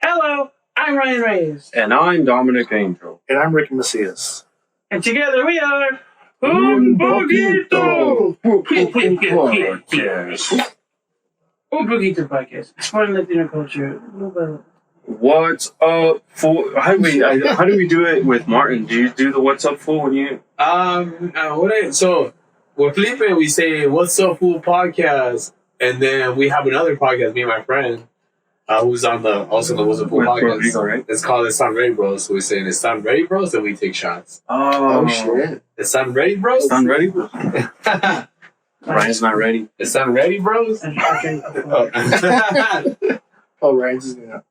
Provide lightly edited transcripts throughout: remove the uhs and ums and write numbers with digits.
Hello, I'm Ryan Reyes. And I'm Dominic Angel. And I'm Rick Macias. And together we are Un Poquito Podcast. Un Poquito Podcast. Exploring Latino culture. What's up, fool? How do we do it with Martin? Do you do the what's up, fool when you? So with Felipe, we say "What's Up, Fool" podcast, and then we have another podcast. Me and my friend, who's on the What's Up, Fool podcast. Rodrigo, right? It's called "It's Not Ready, Bros." So we say "It's not ready, bros," and we take shots. Oh shit! It's not ready, bros. It's not ready, bro. Ryan's not ready. It's not ready, bros. Oh, Ryan's is gonna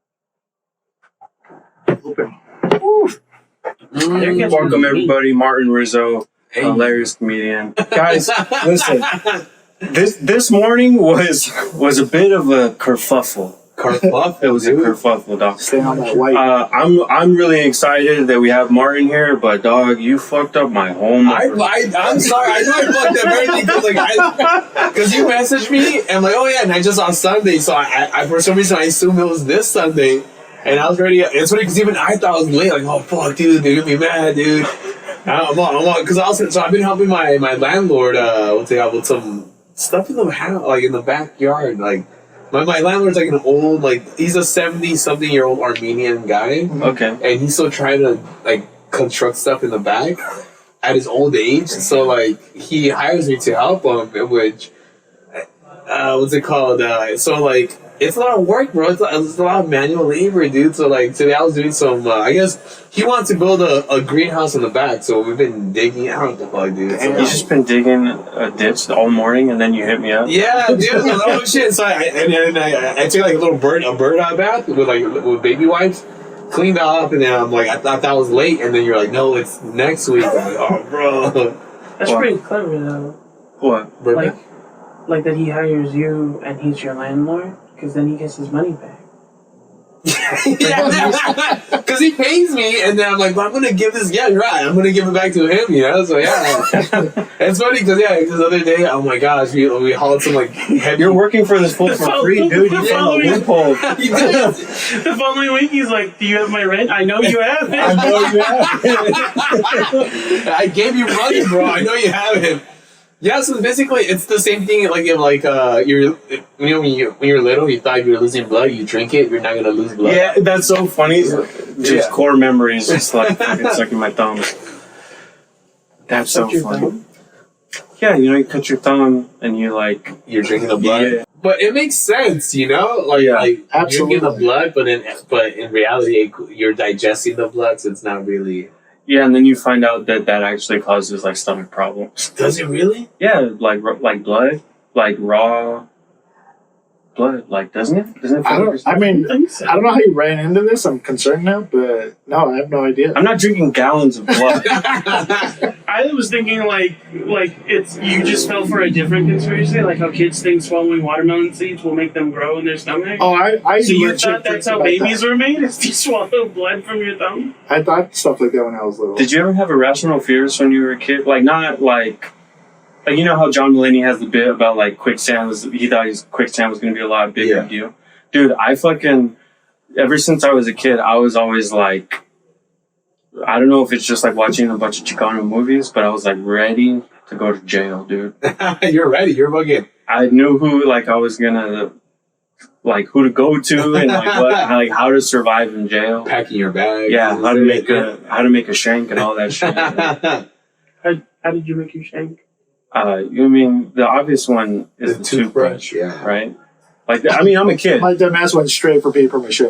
open. Welcome everybody, Martin Rizo, hilarious comedian. Guys, listen. This morning was a bit of a kerfuffle. Kerfuffle. It was a kerfuffle, dog. Stay on that white. I'm really excited that we have Martin here, but dog, you fucked up my home. I'm sorry. I know I fucked up everything because you messaged me and I'm like, oh yeah, and I just on Sunday, so I for some reason I assumed it was this Sunday, and I was ready. It's funny because even I thought I was late. Like, oh fuck, dude, they're gonna be mad, dude. I'm on because so I've been helping my landlord with some stuff in the house, like in the backyard, like. My landlord's like an old, he's a 70-something-year-old Armenian guy. Okay. And he's still trying to, construct stuff in the back at his old age. So, he hires me to help him, which, what's it called? It's a lot of work, bro. It's a lot of manual labor, dude. So, today I was doing some, I guess he wants to build a greenhouse in the back. So we've been digging out the fuck, dude. So, you just been digging a ditch all morning and then you hit me up? Yeah, dude. Oh, shit. So I took, a little bird bath with baby wipes. Cleaned it up, and then I'm like, I thought that was late. And then you're like, no, it's next week. I'm like, oh, bro. That's pretty clever, though. What? Like that he hires you and he's your landlord? Because then he gets his money back. Yeah, because he pays me, and then I'm like, well, I'm gonna give this. Yeah, you're right. I'm gonna give it back to him. So yeah, it's funny because this other day, oh my gosh, we hauled some heavy. You're working for this fool for free, dude. You found a loophole. The following week, he's like, "Do you have my rent? I know you have it. I know you have it. I gave you money, bro. I know you have it." Yeah, so basically it's the same thing. When you're little, you thought you were losing blood. You drink it, you're not gonna lose blood. Yeah, that's so funny. Just core memories, just fucking sucking my thumb. That's so funny. Yeah, you cut your thumb and you're drinking the blood. Yeah. But it makes sense, absolutely. drinking the blood, but in reality, you're digesting the blood, so it's not really. Yeah, and then you find out that actually causes stomach problems. Does it really? Yeah, like blood, raw blood, doesn't it? Doesn't it? I don't know how you ran into this. I'm concerned now, but no, I have no idea. I'm not drinking gallons of blood. I was thinking it's you just fell for a different conspiracy, like how kids think swallowing watermelon seeds will make them grow in their stomach. Oh, I so you thought that's how babies were made? Is to swallow blood from your thumb? I thought stuff like that when I was little. Did you ever have irrational fears when you were a kid? You know how John Mulaney has the bit about quicksand he thought quicksand was going to be a lot bigger deal. Dude, ever since I was a kid, I was always I don't know if it's just watching a bunch of Chicano movies, but I was ready to go to jail, dude. You're ready. You're fucking. I knew who I was gonna who to go to and what how to survive in jail. Packing your bag. Yeah, how to make a shank and all that shit. How did you make your shank? The obvious one is the toothbrush, right? I'm a kid. My dumbass went straight for paper mache.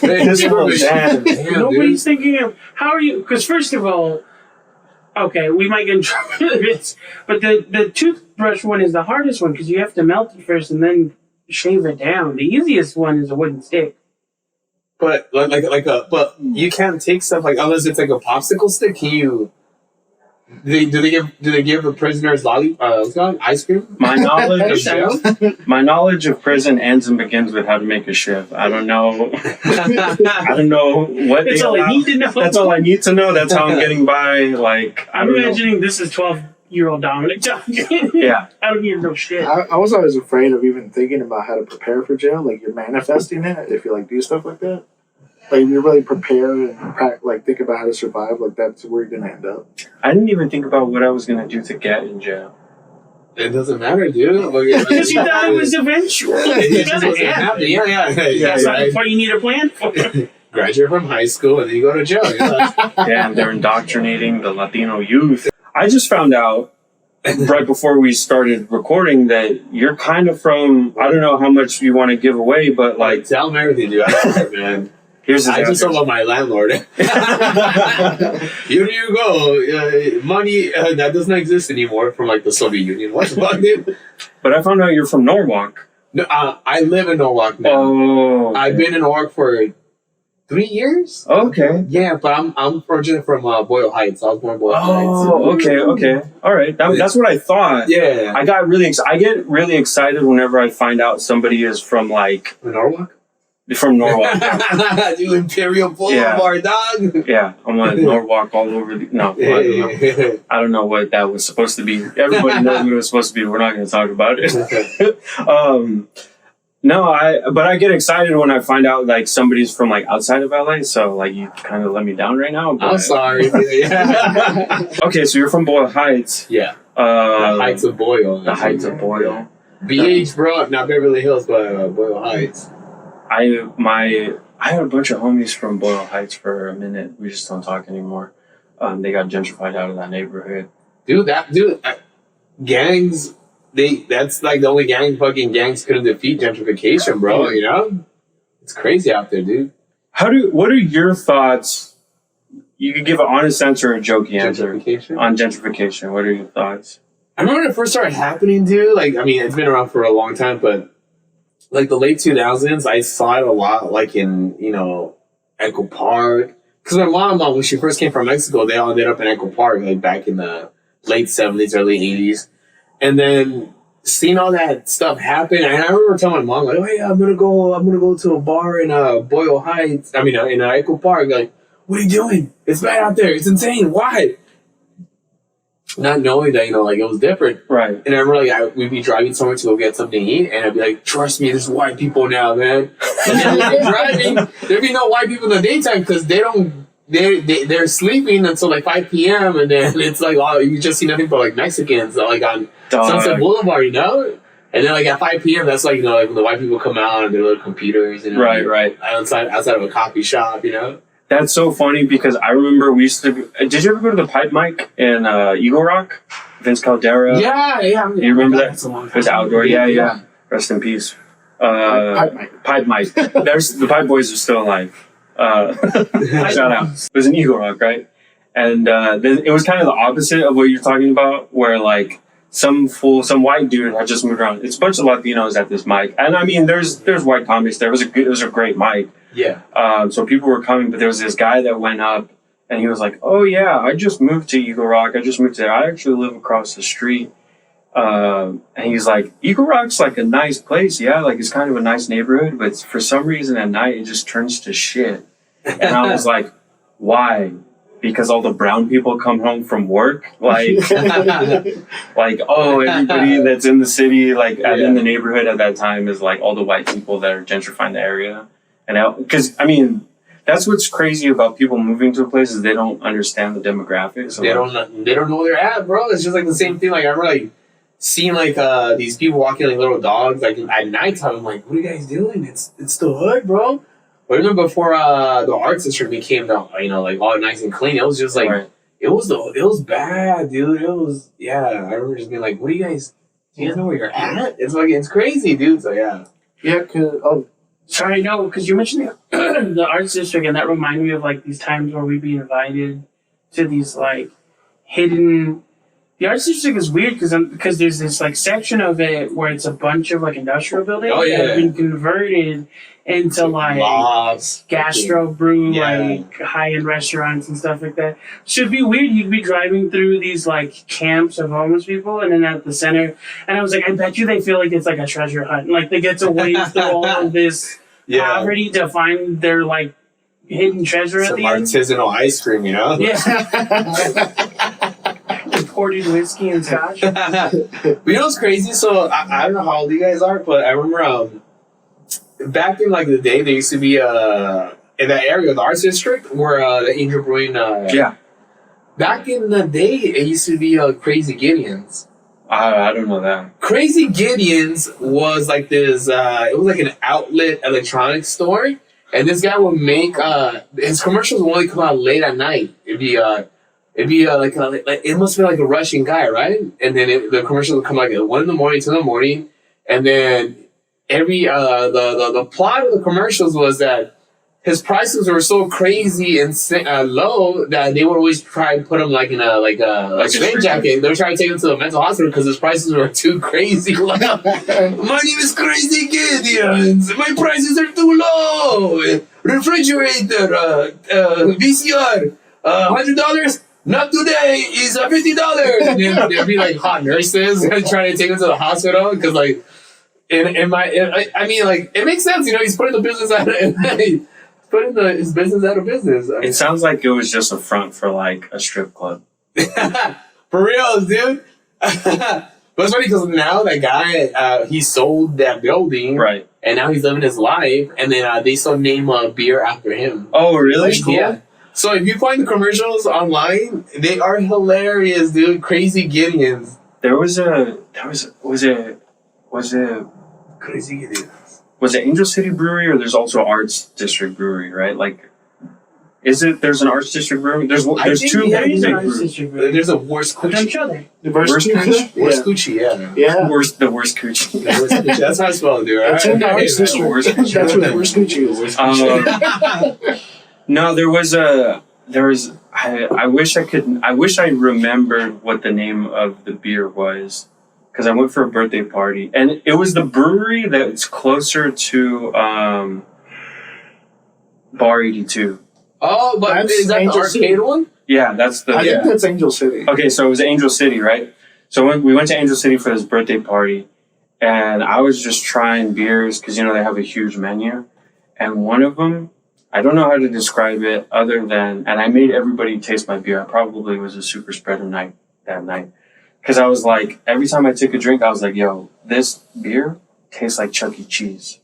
Nobody's thinking of how are you? Because first of all, okay, we might get in trouble for this, but the toothbrush one is the hardest one because you have to melt it first and then shave it down. The easiest one is a wooden stick. But but you can't take stuff unless it's a popsicle stick. Can you? Do they give the prisoners ice cream? My knowledge of prison ends and begins with how to make a shiv. I don't know. I don't know what. That's all I need to know. That's all I need to know. That's how I'm getting by. I'm imagining this is 12-year-old Dominic talking. Yeah. I don't even know shit. I was always afraid of even thinking about how to prepare for jail. You're manifesting it if you do stuff like that. Like, if you really prepare and like think about how to survive, like that's where you're gonna end up. I didn't even think about what I was gonna do to get in jail. It doesn't matter, dude. Because you thought it was eventual. It just wasn't happening. Yeah. That's not Right. the part you need a plan for. Graduate from high school and then you go to jail. Damn, they're indoctrinating the Latino youth. I just found out right before we started recording that you're kind of from, I don't know how much you want to give away, but like, Tell them everything, dude. I don't care, man. here's the I just love my landlord. Here you go. Money that doesn't exist anymore from like the Soviet Union. What the fuck, dude? But I found out you're from Norwalk. No, I live in Norwalk now. Oh, okay. I've been in Norwalk for 3 years. Okay. Yeah, but I'm originally from Boyle Heights. I was born in Boyle Heights. Oh, okay. All right. That's what I thought. Yeah. I got I get really excited whenever I find out somebody is from like Norwalk? from Norwalk. Dude, Imperial Boulevard, dog. Yeah, I'm like Norwalk all over. No, I don't know what that was supposed to be. Everybody knows what it was supposed to be. We're not going to talk about it. But I get excited when I find out like somebody's from like outside of LA. So like you kind of let me down right now. But... I'm sorry. Okay, so you're from Boyle Heights. Yeah. The Heights of Boyle. The Heights of Boyle. BH, bro. Not Beverly Hills, but Boyle Heights. I had a bunch of homies from Boyle Heights for a minute. We just don't talk anymore. They got gentrified out of that neighborhood. Gangs. That's like the only fucking gangs couldn't defeat gentrification, bro. You know, it's crazy out there, dude. What are your thoughts? You could give an honest answer or a jokey answer on gentrification. What are your thoughts? I remember when it first started happening, dude. Like, I mean, it's been around for a long time, but like the late 2000s, I saw it a lot, like in, Echo Park. Because my mom, when she first came from Mexico, they all ended up in Echo Park, like back in the late 70s, early 80s. And then seeing all that stuff happen, and I remember telling my mom, like, oh yeah, I'm gonna go to a bar in Boyle Heights. I mean, in Echo Park. Like, what are you doing? It's bad out there. It's insane. Why? Not knowing that, like, it was different. Right. And I remember, like, we'd be driving somewhere to go get something to eat, and I'd be like, trust me, there's white people now, man. And then we'd be driving, there'd be no white people in the daytime because they're sleeping until like 5 p.m. and then it's like, oh, you just see nothing but like Mexicans like on Sunset Boulevard, And then like at 5 p.m. that's like, like when the white people come out and their little computers, right. outside of a coffee shop, That's so funny because I remember we used to. Did you ever go to the Pipe Mic in Eagle Rock? Vince Caldera. Yeah. You remember that? It was outdoor. Yeah. Rest in peace. Pipe Mic. The Pipe Boys are still alive. Shout out. It was in Eagle Rock, right? And then it was kind of the opposite of what you're talking about, where like some white dude had just moved around. It's a bunch of Latinos at this mic, and I mean, there's white comics there. It was a great mic. Yeah. So people were coming, but there was this guy that went up, and he was like, "Oh yeah, I just moved to Eagle Rock. I just moved there. I actually live across the street." And he's like, Eagle Rock's like a nice place, yeah, like it's kind of a nice neighborhood, but for some reason at night it just turns to shit. And I was like, why? Because all the brown people come home from work, like, everybody that's in the city, like in the neighborhood at that time is like all the white people that are gentrifying the area, and because I mean. That's what's crazy about people moving to a place is they don't understand the demographics. They don't know where they're at, bro. It's just like the same thing. Like I remember like seeing like these people walking like little dogs like at nighttime. I'm like, what are you guys doing? It's the hood, bro. But even before the arts district became like all nice and clean, it was just like it was bad, dude. It was I remember just being like, what do you guys know where you're at? It's like it's crazy, dude. So yeah. Sorry, no, because you mentioned the arts district, and that reminded me of like these times where we'd be invited to these like hidden. The arts district is weird because there's this like section of it where it's a bunch of like industrial buildings that have been converted into like gastro brew, like high-end restaurants and stuff like that. So it'd be weird. You'd be driving through these like camps of homeless people, and then at the center, and I was like, I bet you they feel like it's like a treasure hunt. Like they get to wade through all of this poverty to find their like hidden treasure at the end. Some artisanal ice cream, Yeah. Imported whiskey and scotch. But you know what's crazy? So I don't know how old you guys are, but I remember back in like the day, there used to be in that area, the arts district, where the Angel Brewing. Yeah. Back in the day, it used to be Crazy Gideon's. I don't know that. Crazy Gideon's was like this. It was like an outlet electronics store, and this guy would make his commercials would only come out late at night. It'd be like it must be like a Russian guy, right? And then the commercials would come like at 1 in the morning, 2 in the morning, and then every the plot of the commercials was that his prices were so crazy and low that they would always try and put him like in a straight jacket. They would try to take him to the mental hospital because his prices were too crazy low. My name is Crazy Gideons. My prices are too low. Refrigerator, VCR, $100. Not today. Is $50. And then there'd be like hot nurses trying to take him to the hospital because like I mean like it makes sense. You know, he's putting the business out of putting his business out of business. It sounds like it was just a front for like a strip club. For real, dude. But it's funny because now that guy, he sold that building, Right. And now he's living his life, and then they still name a beer after him. Oh, really? Cool. Yeah. So if you find the commercials online, they are hilarious, dude. Crazy Gideons. Was it Crazy Gideons. Was it Angel City Brewery or there's also Arts District Brewery, right? Like, there's an Arts District Brewery? There's two big breweries. There's a Worst Coochie. The worst coochie? Worst Coochie, yeah. Yeah. The worst coochie. The Worst Coochie. That's how I spell it, dude. That's in the Arts The District. worst coochie. That's what the worst coochie is. No, I wish I remembered what the name of the beer was. Because I went for a birthday party, and it was the brewery that's closer to Bar 82. Oh, but That's is that Angel the arcade City. one? Yeah, that's the. I think that's Angel City. Okay, so it was Angel City, right? So we went to Angel City for this birthday party, and I was just trying beers because, you know, they have a huge menu. And one of them, I don't know how to describe it other than, and I made everybody taste my beer. I probably was a super spreader night that night. Because I was like, every time I took a drink, I was like, yo, this beer tastes like Chuck E. Cheese.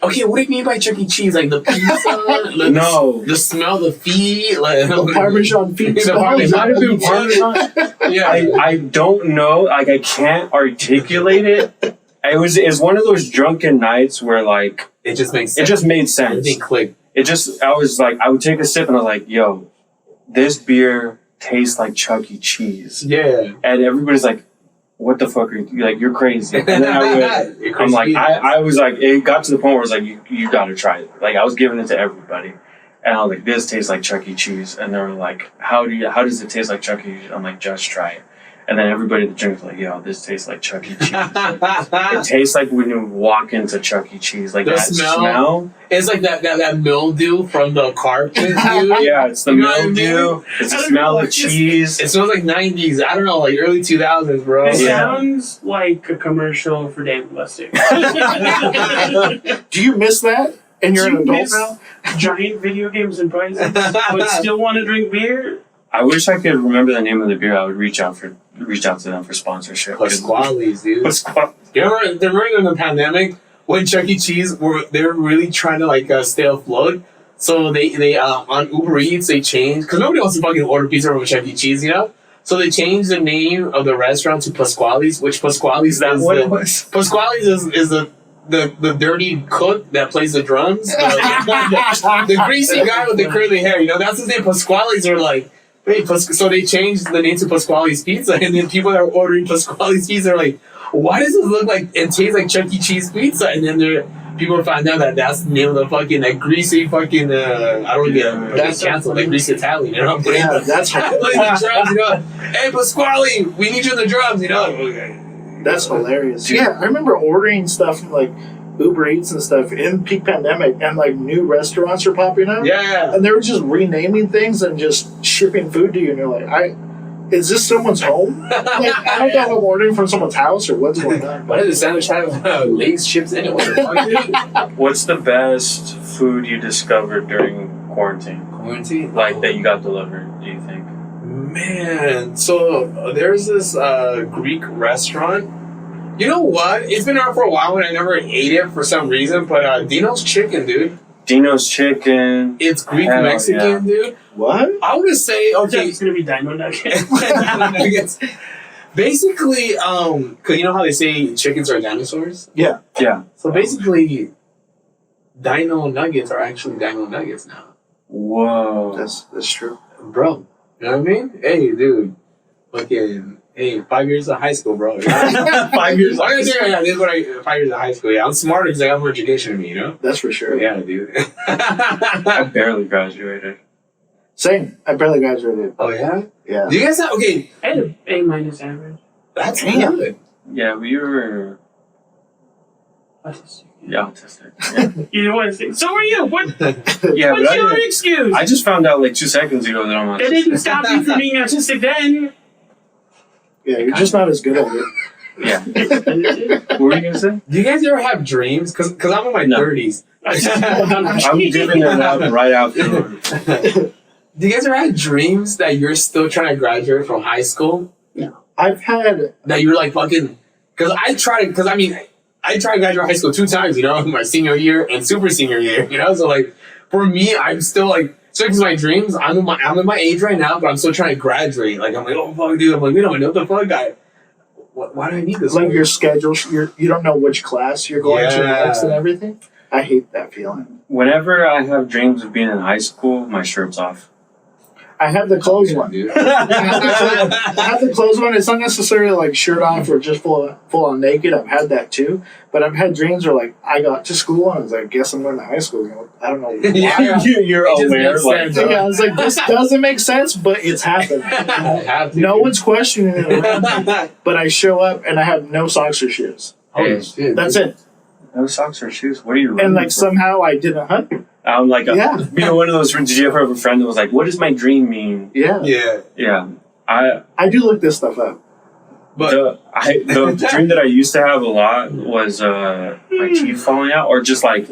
Okay, what do you mean by Chuck E. Cheese? Like the pizza? No. The smell, the feet? Like, Parmesan pizza. It might have been Parmesan. Yeah. I don't know. Like, I can't articulate it. It's one of those drunken nights where, like, It just makes it sense. just made sense. Everything clicked. I was like, I would take a sip and I was like, yo, this beer tastes like Chuck E. Cheese. Yeah. And everybody's like, what the fuck are you, like, you're crazy. And then I'm like, I was like, it got to the point where I was like, you gotta try it. Like, I was giving it to everybody. And I was like, this tastes like Chuck E. Cheese. And they were like, how does it taste like Chuck E. Cheese? I'm like, just try it. And then everybody that drinks was like, yo, this tastes like Chuck E. Cheese. It tastes like when you walk into Chuck E. Cheese. Like, The that smell? It's like that mildew from the carpet, dude. Yeah, it's the You know what I mean? mildew. It's the I don't smell know, of it's just- cheese. It smells like 90s. I don't know, like early 2000s, bro. It Yeah. sounds like a commercial for David Lustig. Do you miss that? And you're Do an you adult miss now? giant video games and prizes, but still want to drink beer? I wish I could remember the name of the beer. I would reach out to them for sponsorship. Pasquale's, dude. Pasquale. You remember during the pandemic when Chuck E. Cheese they were really trying to like stay afloat. So they on Uber Eats they changed because nobody wants to fucking order pizza from Chuck E. Cheese, you know. So they changed the name of the restaurant to Pasquale's, which Pasquale's Pasquale's is the dirty cook that plays the drums, the greasy guy with the curly hair. You know, that's his name. Pasquale's are like. Wait, so they changed the name to Pasquale's Pizza, and then people that are ordering Pasquale's Pizza are like, why does this look like and taste like Chuck E. Cheese pizza? And then people find out that that's the name of the fucking, that greasy fucking, I don't get that's canceled, like greasy Italian, you know? Yeah, that's playing the drums, you know? Hey, Pasquale, we need you in the drums, you know? That's hilarious. Yeah, I remember ordering stuff from like Uber Eats and stuff in peak pandemic, and like new restaurants are popping up. Yeah. And they were just renaming things and just shipping food to you, and you're like, is this someone's home? Like, I don't know if I'm ordering from someone's house or what's going on. Why does the sandwich have Lay's chips in it? What the fuck, dude? What's the best food you discovered during quarantine? Quarantine? Like, that you got delivered, do you think? Man, so there's this Greek restaurant. You know what? It's been around for a while and I never ate it for some reason, but Dino's Chicken, dude. Dino's Chicken. It's Greek Hell Mexican, yeah. dude. What? I want to say, okay. It's gonna be Dino Nugget. Nuggets. Basically, cause you know how they say chickens are dinosaurs? Yeah. Yeah. So basically, Dino Nuggets are actually Dino Nuggets now. Whoa. That's true. Bro. You know what I mean? Hey, dude. Fucking, hey, 5 years of high school, bro. 5 years. I'm gonna say, yeah, this is what 5 years of high school. Yeah, I'm smarter because I got more education than me, you know? That's for sure. Yeah, dude. I barely graduated. Same. I barely graduated. Oh, yeah? Yeah. Do you guys have, okay, I had an A minus average. that's Damn. good. Yeah, we were Autistic. autistic. You don't want to say. So are you? What? Yeah, but What's your excuse? I just found out like 2 seconds ago that I'm That autistic. didn't stop you from being autistic then. Yeah, you're just not as good at it. Yeah. What were you gonna say? Do you guys ever have dreams? Because I'm in my No. 30s. I'm giving it out right after. Do you guys ever have dreams that you're still trying to graduate from high school? I've had That you're like fucking. Because I tried to graduate high school 2 times, you know, my senior year and super senior year, you know? So, like, for me, I'm still like, so because my dreams, I'm in my age right now, but I'm still trying to graduate. Like, I'm like, oh, fuck, dude. I'm like, we don't know what the fuck, guy. Why do I need this? like for? your schedule. You don't know which class you're going to Yeah. next and everything. I hate that feeling. Whenever I have dreams of being in high school, my shirt's off. I have the clothes one. dude. I have the clothes one. It's not necessarily like shirt off or just full on naked. I've had that too. But I've had dreams where like I got to school and I was like, guess I'm going to high school. You know, I don't know why. Yeah. You're It just aware, makes like, sense. Yeah, I was like, this doesn't make sense, but it's happened. I have to, No dude. one's questioning it around me. But I show up and I have no socks or shoes. Holy shit. That's it. no socks or shoes. What are you running And like for? somehow I didn't hunt. I'm like, Yeah. you know, one of those. Did you ever have a friend that was like, "What does my dream mean?" Yeah. Yeah. Yeah, I I do look this stuff up. But the dream that I used to have a lot was my teeth falling out, or just like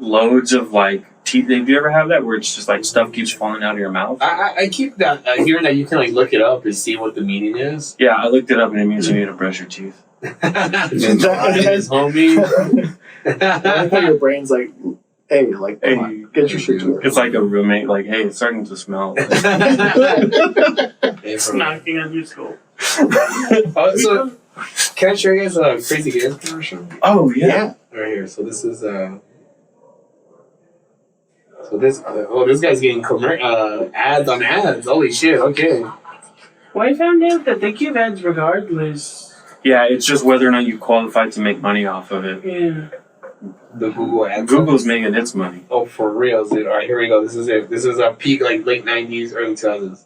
loads of like teeth. Have you ever have that where it's just like stuff keeps falling out of your mouth? I keep that hearing that you can like look it up and see what the meaning is. Yeah, I looked it up and it means you need to brush your teeth. Yes, homie. I like how your brain's like, hey, like, come Hey, on, get your shit together. it's like a roommate, like, hey, it's starting to smell. It's knocking on your skull. So, can I show you guys a Crazy Gideon commercial? Oh Yeah. Right here. So this is so this this guy's getting ads on ads. Holy shit! Okay. Well, I found out that they give ads regardless. Yeah, it's just whether or not you qualify to make money off of it. Yeah. The Google ads. Google's making its money. Oh, for real, dude. All right, here we go. This is it. This is a peak like late '90s, early 2000s.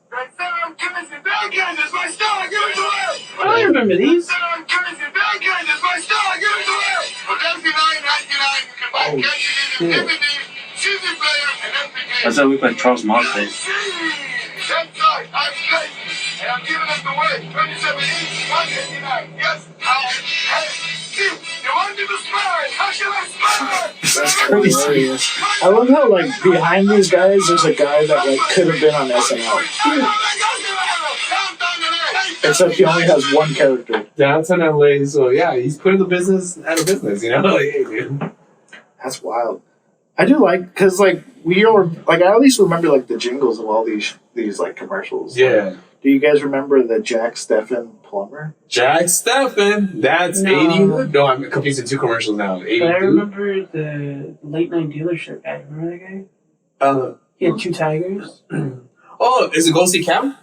Oh, I remember these. Does that look like Charles Mosley? And I'm giving us the way. 27 inch, 189. Yes, you want me to smile? How should I smile? That's crazy. I love how, like, behind these guys, there's a guy that, like, could have been on SNL. Except he only has one character. Downtown LA. So yeah, he's putting the business out of business. You know, like, hey, dude. That's wild. I do like, because, like, we are, like, I at least remember, like, the jingles of all these like, commercials. Yeah. Do you guys remember the Jack Steffen plumber? Jack Steffen. That's No. 80. No, I'm confusing 2 commercials now. 80. But I remember the late night dealership guy. Remember that guy? He had 2 tigers. Oh, is it Go See Cow?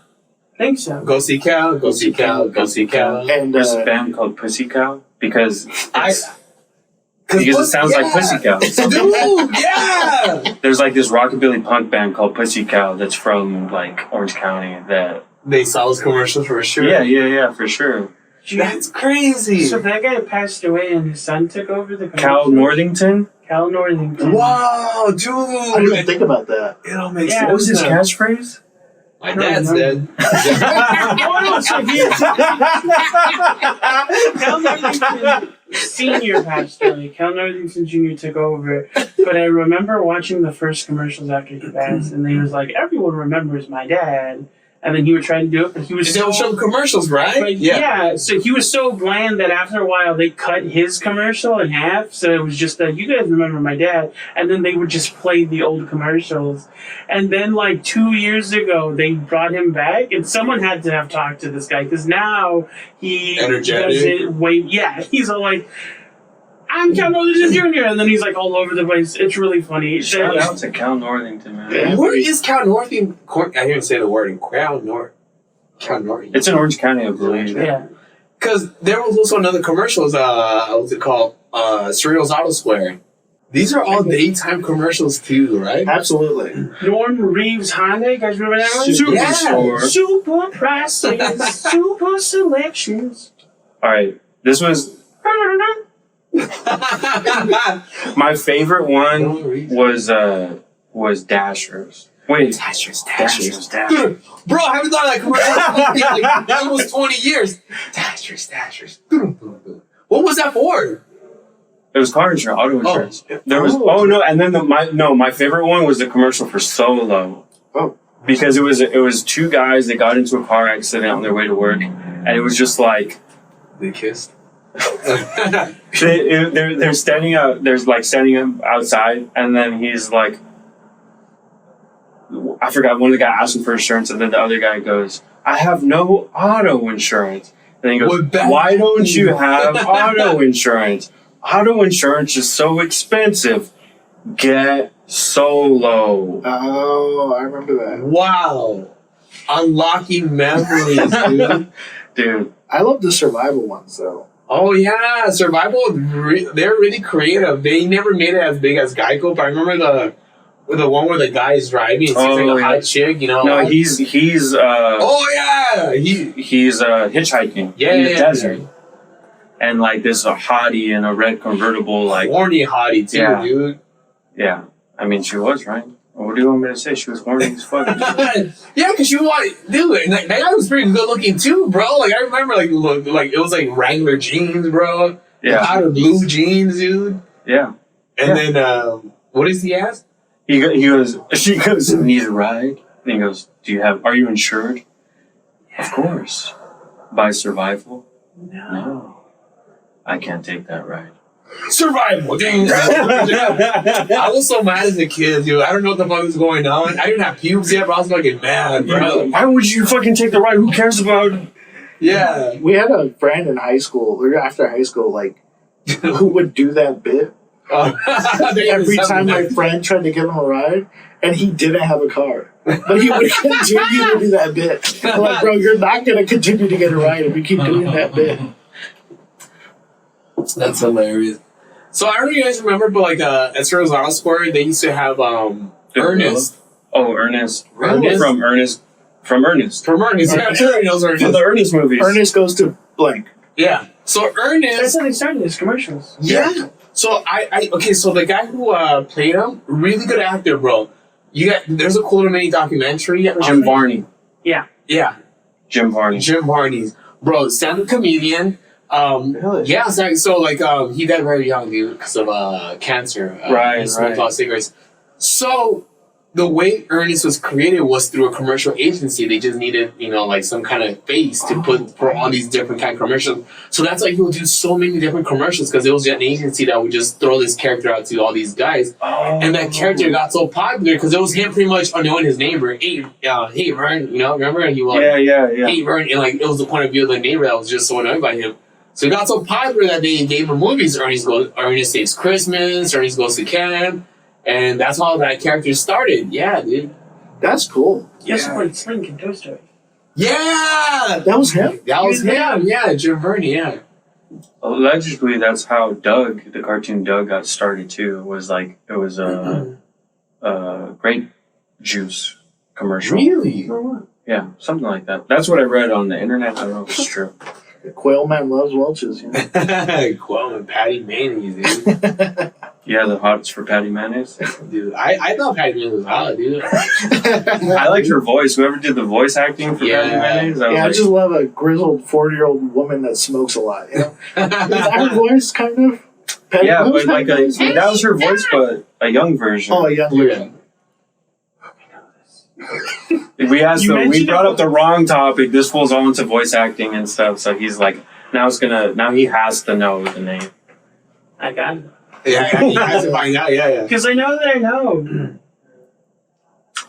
I think so. Go See Cow. Go See Cow. Go See Cow. And, There's a band called Pussy Cow because Because it sounds like Pussy Cow. Dude, yeah. There's like this rockabilly punk band called Pussy Cow that's from like Orange County. That They saw those commercials for sure. yeah, for sure. That's crazy. So that guy passed away and his son took over the Cal commercial? Northington. Cal Northington. Wow, I didn't dude. even think about that. It all makes Yeah. sense. What was his now. catchphrase? My dad's dead. Oh, no, so Cal Northington Sr. passed away. Cal Northington Jr. took over. But I remember watching the first commercials after he passed, and they was like, everyone remembers my dad. and then he would try to do it, but he was They would show commercials, right? Like, yeah, so he was so bland that after a while they cut his commercial in half. So it was just you guys remember my dad, and then they would just play the old commercials. And then like 2 years ago, they brought him back, and someone had to have talked to this guy because now he Energetic. does it way. Yeah, he's all like, "I'm Cal Northington Jr." and then he's like all over the place. It's really funny. Shout out to Cal Northington, man. Yeah. Where is Cal Northington? I didn't say the word. Cal Northington. It's in Orange County, I believe. Yeah. Because there was also another commercial. What's it called? Cereals Auto Square. These are all daytime commercials too, right? Absolutely. Norm Reeves Honda, you guys remember that one? Super Yeah. store. Super prices, super selections. All right, this was my favorite one. Was Dashers. Wait, Dashers. Bro, I haven't thought of that commercial in like almost 20 years. Dashers. What was that for? It was car insurance, auto insurance. There was and then my favorite one was the commercial for Solo. Oh. Because it was two guys that got into a car accident on their way to work, and it was just like They kissed. they're standing out. There's like standing outside, and then he's like, I forgot. One of the guys asking for insurance, and then the other guy goes, "I have no auto insurance." And he goes, "Why don't you have auto insurance? Auto insurance is so expensive. Get Solo." Oh, I remember that. Wow. Unlocking memories, dude. Dude, I love the survival ones though. Oh yeah, Survival. They're really creative. They never made it as big as Geico, but I remember the one where the guy is driving. It seems like a hot chick, you know. no, he's Oh yeah, he's hitchhiking in the desert, and like this is a hottie in a red convertible, like horny hottie too, Yeah. dude. yeah. I mean, she was right. What do you want me to say? She was horny as fuck. Yeah, because you want, dude. And that guy was pretty good looking too, bro. Like I remember, like it was like Wrangler jeans, bro. Yeah. Powder blue jeans, dude. Yeah. And then what does he ask? She goes, "Need a ride?" And he goes, are you insured? Of course. By Survival? No. I can't take that ride. Survival. I was so mad as a kid, dude. I don't know what the fuck was going on. I didn't have pubes yet, but I was fucking mad, bro. Why would you fucking take the ride? Who cares about it? Yeah. We had a friend in high school, or after high school, like, who would do that bit. Every time my friend tried to give him a ride, and he didn't have a car. But he would continue to do that bit. I'm like, bro, you're not going to continue to get a ride if you keep doing that bit. That's hilarious. So I don't know if you guys remember, but like at Cereals Auto Square, they used to have Ernest. Oh, Ernest. Ernest? From Ernest. From Ernest. Yeah, I'm sure he knows From Ernest. the Ernest movies. Ernest goes to blank. Yeah. So That's Ernest. how they started his commercials. Yeah. So so the guy who played him, really good actor, bro. There's a Cool Mini documentary. Jim Varney. Yeah. Yeah. Jim Varney. Jim Varney's. Bro, stand-up comedian. Really? Yeah, so he died very young, dude, because of cancer. Right, he smoked a lot of cigarettes. So the way Ernest was created was through a commercial agency. They just needed, like some kind of face to put for all these different kind of commercials. So that's why he would do so many different commercials, because it was an agency that would just throw this character out to all these guys. Oh. And that character got so popular because it was him pretty much knowing his neighbor. Hey, Vern, remember? He was Yeah. Hey, Vern, and it was the point of view of the neighbor that was just so annoyed by him. So it got so popular that they gave him movies. Ernest Saves Christmas, Ernest Goes to Camp, and that's how that character started. Yeah, dude. That's cool. Yes, but Slink in Toy Story. Yeah! That was him? That was him. Yeah, Jim Varney, yeah. Allegedly, that's how Doug, the cartoon Doug, got started too. It was a grape juice commercial. Really? Yeah, something like that. That's what I read on the internet. I don't know if it's true. Quail Man loves Welch's. Quell and Patty Mayonnaise, dude. Yeah, the hots for Patty Mayonnaise. Dude, I thought Patty Mayonnaise was hot, dude. I liked her voice. Whoever did the voice acting for Patty Mayonnaise, I just love a grizzled 40-year-old woman that smokes a lot. Is that her voice, kind of? Patty but that was her voice, but a young version. Oh, a young version. We asked You him, we mentioned brought it- up the wrong topic. This fool's all into voice acting and stuff, so he's like, now he has to know the name. I got it. Yeah, you have to find out. Yeah. Because I know that I know.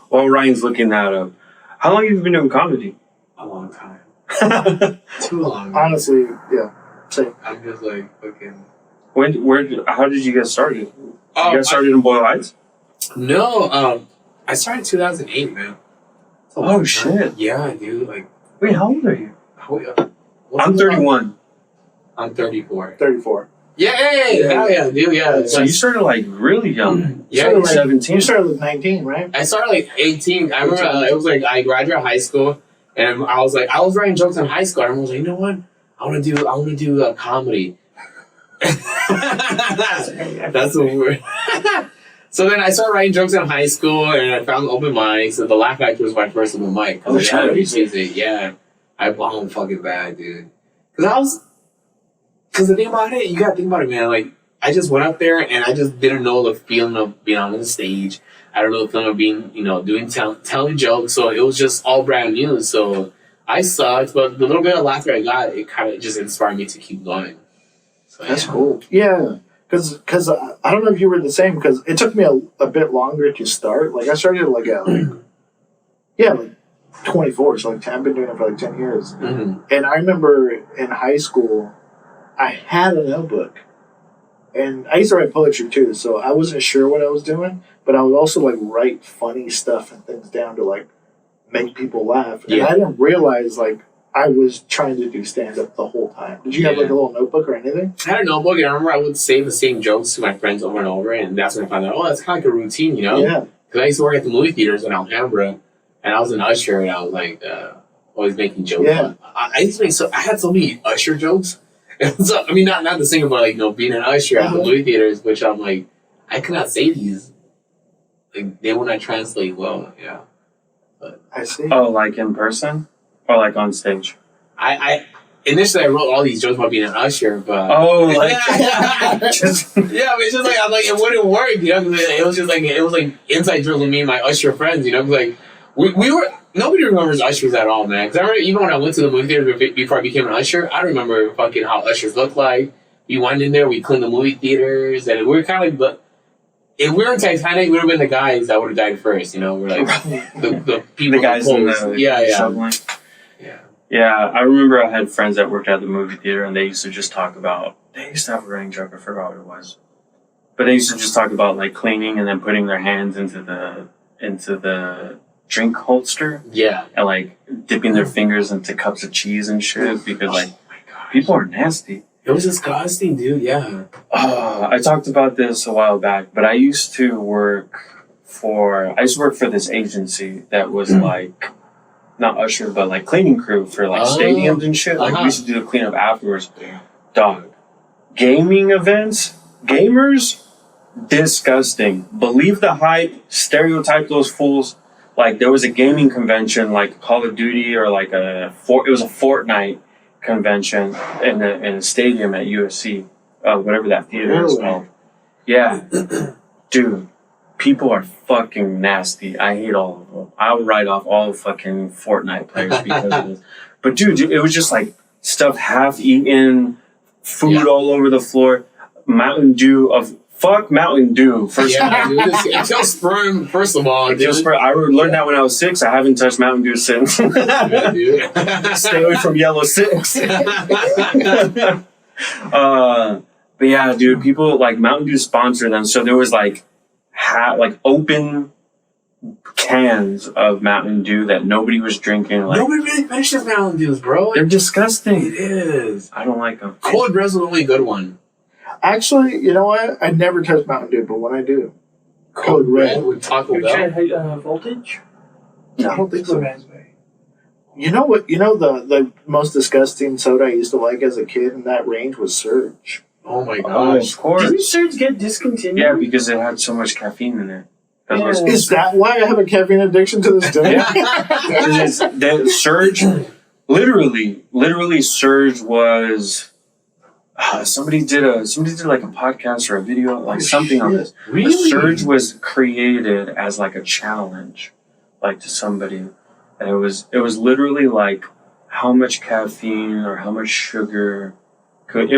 While Ryan's looking that up, how long have you been doing comedy? A long time. when, Too long. Honestly, yeah. Same. I'm just like fucking. how did you get started? Oh, You got started in Boyle Heights? No, I started in 2008, man. That's a Oh, long time. shit. Yeah, dude. Like, Wait, how old are you? what's I'm the- 31. I'm 34. 34. Yay! Hell yeah, dude. Yeah. So you started like really young. Yeah, You started like- 17. You started with 19, right? I started like 18. I remember it was like I graduated high school, and I was writing jokes in high school. I was like, you know what? I want to do a comedy. That's what we're. So then I started writing jokes in high school, and I found open mics. So the Laugh Factory was my first open mic. Oh, shit. Yeah, I bombed fucking bad, dude. Because the thing about it, you gotta think about it, man. Like, I just went up there and I just didn't know the feeling of being on the stage. I don't know the feeling of being, telling jokes. So it was just all brand new. So I sucked, but the little bit of laughter I got, it kind of just inspired me to keep going. So, That's cool. Yeah. Because I don't know if you were the same, because it took me a bit longer to start. Like, I started like at, like 24. So like I've been doing it for like 10 years. Mhm. And I remember in high school, I had a notebook. And I used to write poetry too, so I wasn't sure what I was doing, but I would also like write funny stuff and things down to like make people laugh. And Yeah. I didn't realize like I was trying to do stand up the whole time. Did you have Yeah. like a little notebook or anything? I had a notebook, and I remember I would say the same jokes to my friends over and over, and that's when I found out, oh, that's kind of like a routine, you know? Yeah. Because I used to work at the movie theaters in Alhambra, and I was an usher, and I was like always making jokes. Yeah. I used to make I had so many usher jokes. So, I mean, not the singer, but like being an usher at the Uh-huh. movie theaters, which I'm like, I cannot say these. Like they will not translate well. Yeah. I see. Oh, like in person? Or like on stage? I initially I wrote all these jokes about being an usher, but Oh, like. just, yeah, but it's just like I'm like it wouldn't work, you know. 'Cause it was just like inside jokes with me and my usher friends, you know. 'Cause, like we were nobody remembers ushers at all, man. Because I remember even when I went to the movie theater before I became an usher, I remember fucking how ushers looked like. We went in there, we cleaned the movie theaters, and we were kind of like if we were in Titanic, we would have been the guys that would have died first, you know. We're like the people, The guys in the yeah. subway. Yeah. Yeah, I remember I had friends that worked at the movie theater, and they used to just talk about. They used to have a running joke. I forgot what it was, but they used to just talk about like cleaning and then putting their hands into the drink holster Yeah. and like dipping their fingers into cups of cheese and shit because like people are nasty. It was disgusting, dude. Yeah. I talked about this a while back, but I used to work for this agency that was like not usher but like cleaning crew for like stadiums and shit. Like we used to do the cleanup afterwards. Dog. Gaming events, gamers, disgusting. Believe the hype, stereotype those fools. Like there was a gaming convention like Call of Duty or like it was a Fortnite convention in a stadium at USC, whatever that theater is called. Yeah, dude, people are fucking nasty. I hate all of them. I'll write off all fucking Fortnite players because of this. But dude, it was just like stuff half eaten, food all over the floor, Mountain Dew of. Fuck Mountain Dew. First of all. Dude, it kills sperm, first of all. Dude. I learned that when I was 6. I haven't touched Mountain Dew since. Yeah, dude. Stay away from Yellow 6. But yeah, dude, people like Mountain Dew sponsor them. So there was like open cans of Mountain Dew that nobody was drinking. Like Nobody really finishes Mountain Dews, bro. they're disgusting. It is. I don't like them. Cold Breath's the only good one. Actually, you know what? I never touch Mountain Dew, but when I do, Code Red. with Taco You Bell. tried voltage? I don't think so. Raspberry. You know what? You know the most disgusting soda I used to like as a kid in that range was Surge. Oh my Oh, gosh. of course. Didn't Surge get discontinued? Yeah, because it had so much caffeine in it. That's Yeah. what Is that why I have a caffeine addiction to this day? that Surge, literally, Surge was. Somebody did like a podcast or a video, like something on this. Really? Surge was created as like a challenge, like to somebody. and it was literally like how much caffeine or how much sugar could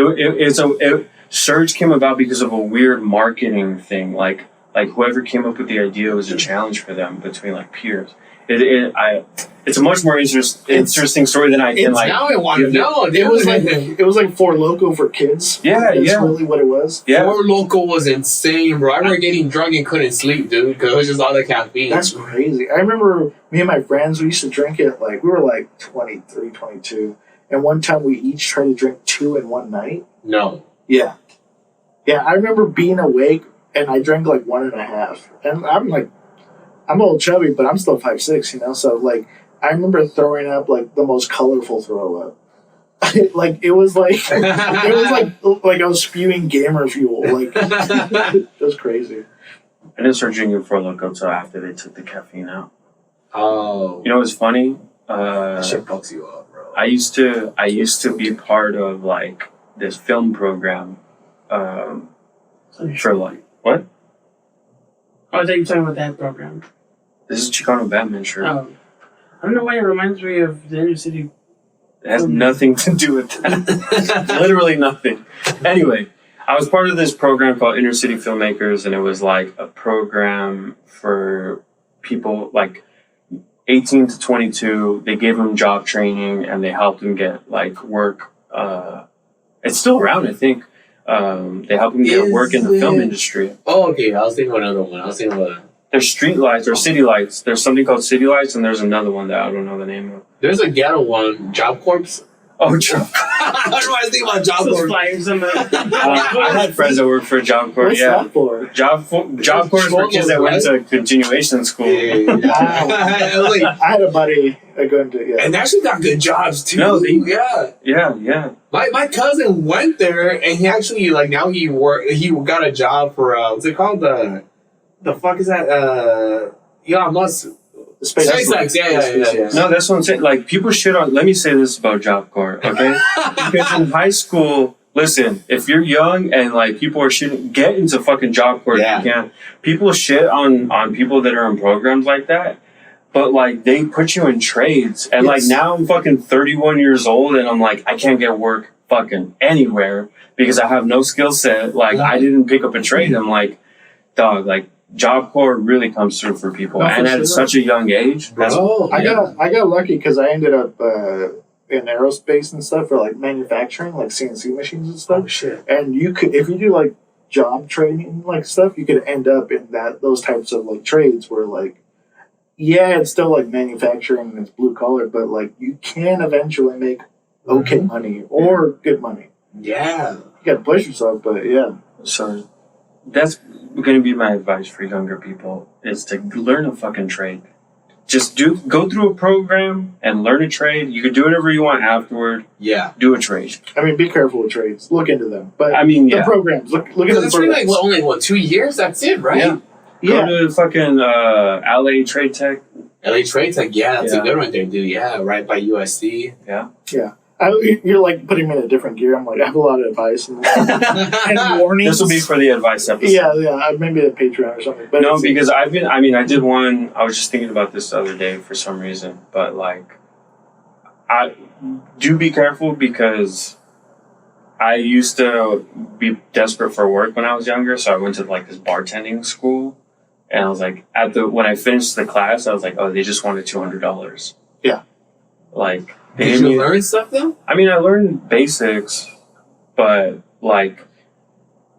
Surge came about because of a weird marketing thing. Like whoever came up with the idea was a challenge for them between like peers. It's a much more interesting story than I can like. Now I want to know. It was like Four Loko for kids. Yeah, That's yeah. really what it was. Yeah. Four Loko was insane, bro. I remember getting drunk and couldn't sleep, dude, because it was just all the caffeine. That's crazy. I remember me and my friends, we used to drink it like, we were like 23, 22. And one time we each tried to drink 2 in one night. No. Yeah. Yeah, I remember being awake and I drank like 1.5. And I'm a little chubby, but I'm still 5'6", you know? So like, I remember throwing up like the most colorful throw up. Like it was like I was spewing gamer fuel. Like it was crazy. I didn't start drinking Four Loko until after they took the caffeine out. Oh. You know what's funny? That shit fucks you up, bro. I used to be part of like this film program for like what? Oh, I thought you were talking about that program. This is Chicano Batman shirt. Oh. I don't know why it reminds me of the inner city. It has nothing to do with that. Literally nothing. Anyway, I was part of this program called Inner City Filmmakers, and it was like a program for people like 18 to 22. They gave them job training and they helped them get like work. It's still around, I think. They help them get work in the film industry. Oh, okay. I was thinking of another one. There's street lights or city lights. There's something called city lights, and there's another one that I don't know the name of. There's a ghetto one, Job Corps. Oh, Job. I don't know why I think about Job Those Corps. flyers in the. I had friends that worked for Job Corps. What's Yeah, that for? Job Corps for kids that went to continuation school. Yeah. I had a buddy going to, yeah. And they actually got good jobs too. No, yeah. My cousin went there, and he actually now he got a job for what's it called, the fuck is that Elon Musk. SpaceX, yeah. No, that's what I'm saying. Like, people shit on. Let me say this about Job Corps, okay? Because in high school, listen, if you're young and like people are shitting, get into fucking Job Corps if you can. People shit on people that are in programs like that, but like they put you in trades. And like now I'm fucking 31 years old, and I'm like, I can't get work fucking anywhere because I have no skill set. Like I didn't pick up a trade. I'm like, dog, like. Job Corps really comes through for people, and at such a young age. I got lucky because I ended up in aerospace and stuff for like manufacturing, like CNC machines and stuff. Oh shit! And you could, if you do like job training like stuff, you could end up in those types of like trades where like, yeah, it's still like manufacturing and it's blue collar, but like you can eventually make okay money or good money. Yeah, you got to push yourself, but yeah. So that's going to be my advice for younger people is to learn a fucking trade. Just go through a program and learn a trade. You can do whatever you want afterward. Yeah. Do a trade. I mean, be careful with trades. Look into them. But I mean, the programs. Look into the that's programs. Like only 2 years? That's it, right? Yeah. Go to fucking LA Trade Tech. LA Trade Tech, that's a good one there, dude. Yeah, right by USC. Yeah. Yeah. You're like putting me in a different gear. I'm like, I have a lot of advice and warnings. This will be for the advice episode. Yeah, maybe a Patreon or something. But no, because I did one. I was just thinking about this the other day for some reason, but like, I do be careful because I used to be desperate for work when I was younger, so I went to like this bartending school, and I was like, when I finished the class, I was like, oh, they just wanted $200. Yeah, like. Did you learn stuff though? I mean, I learned basics, but like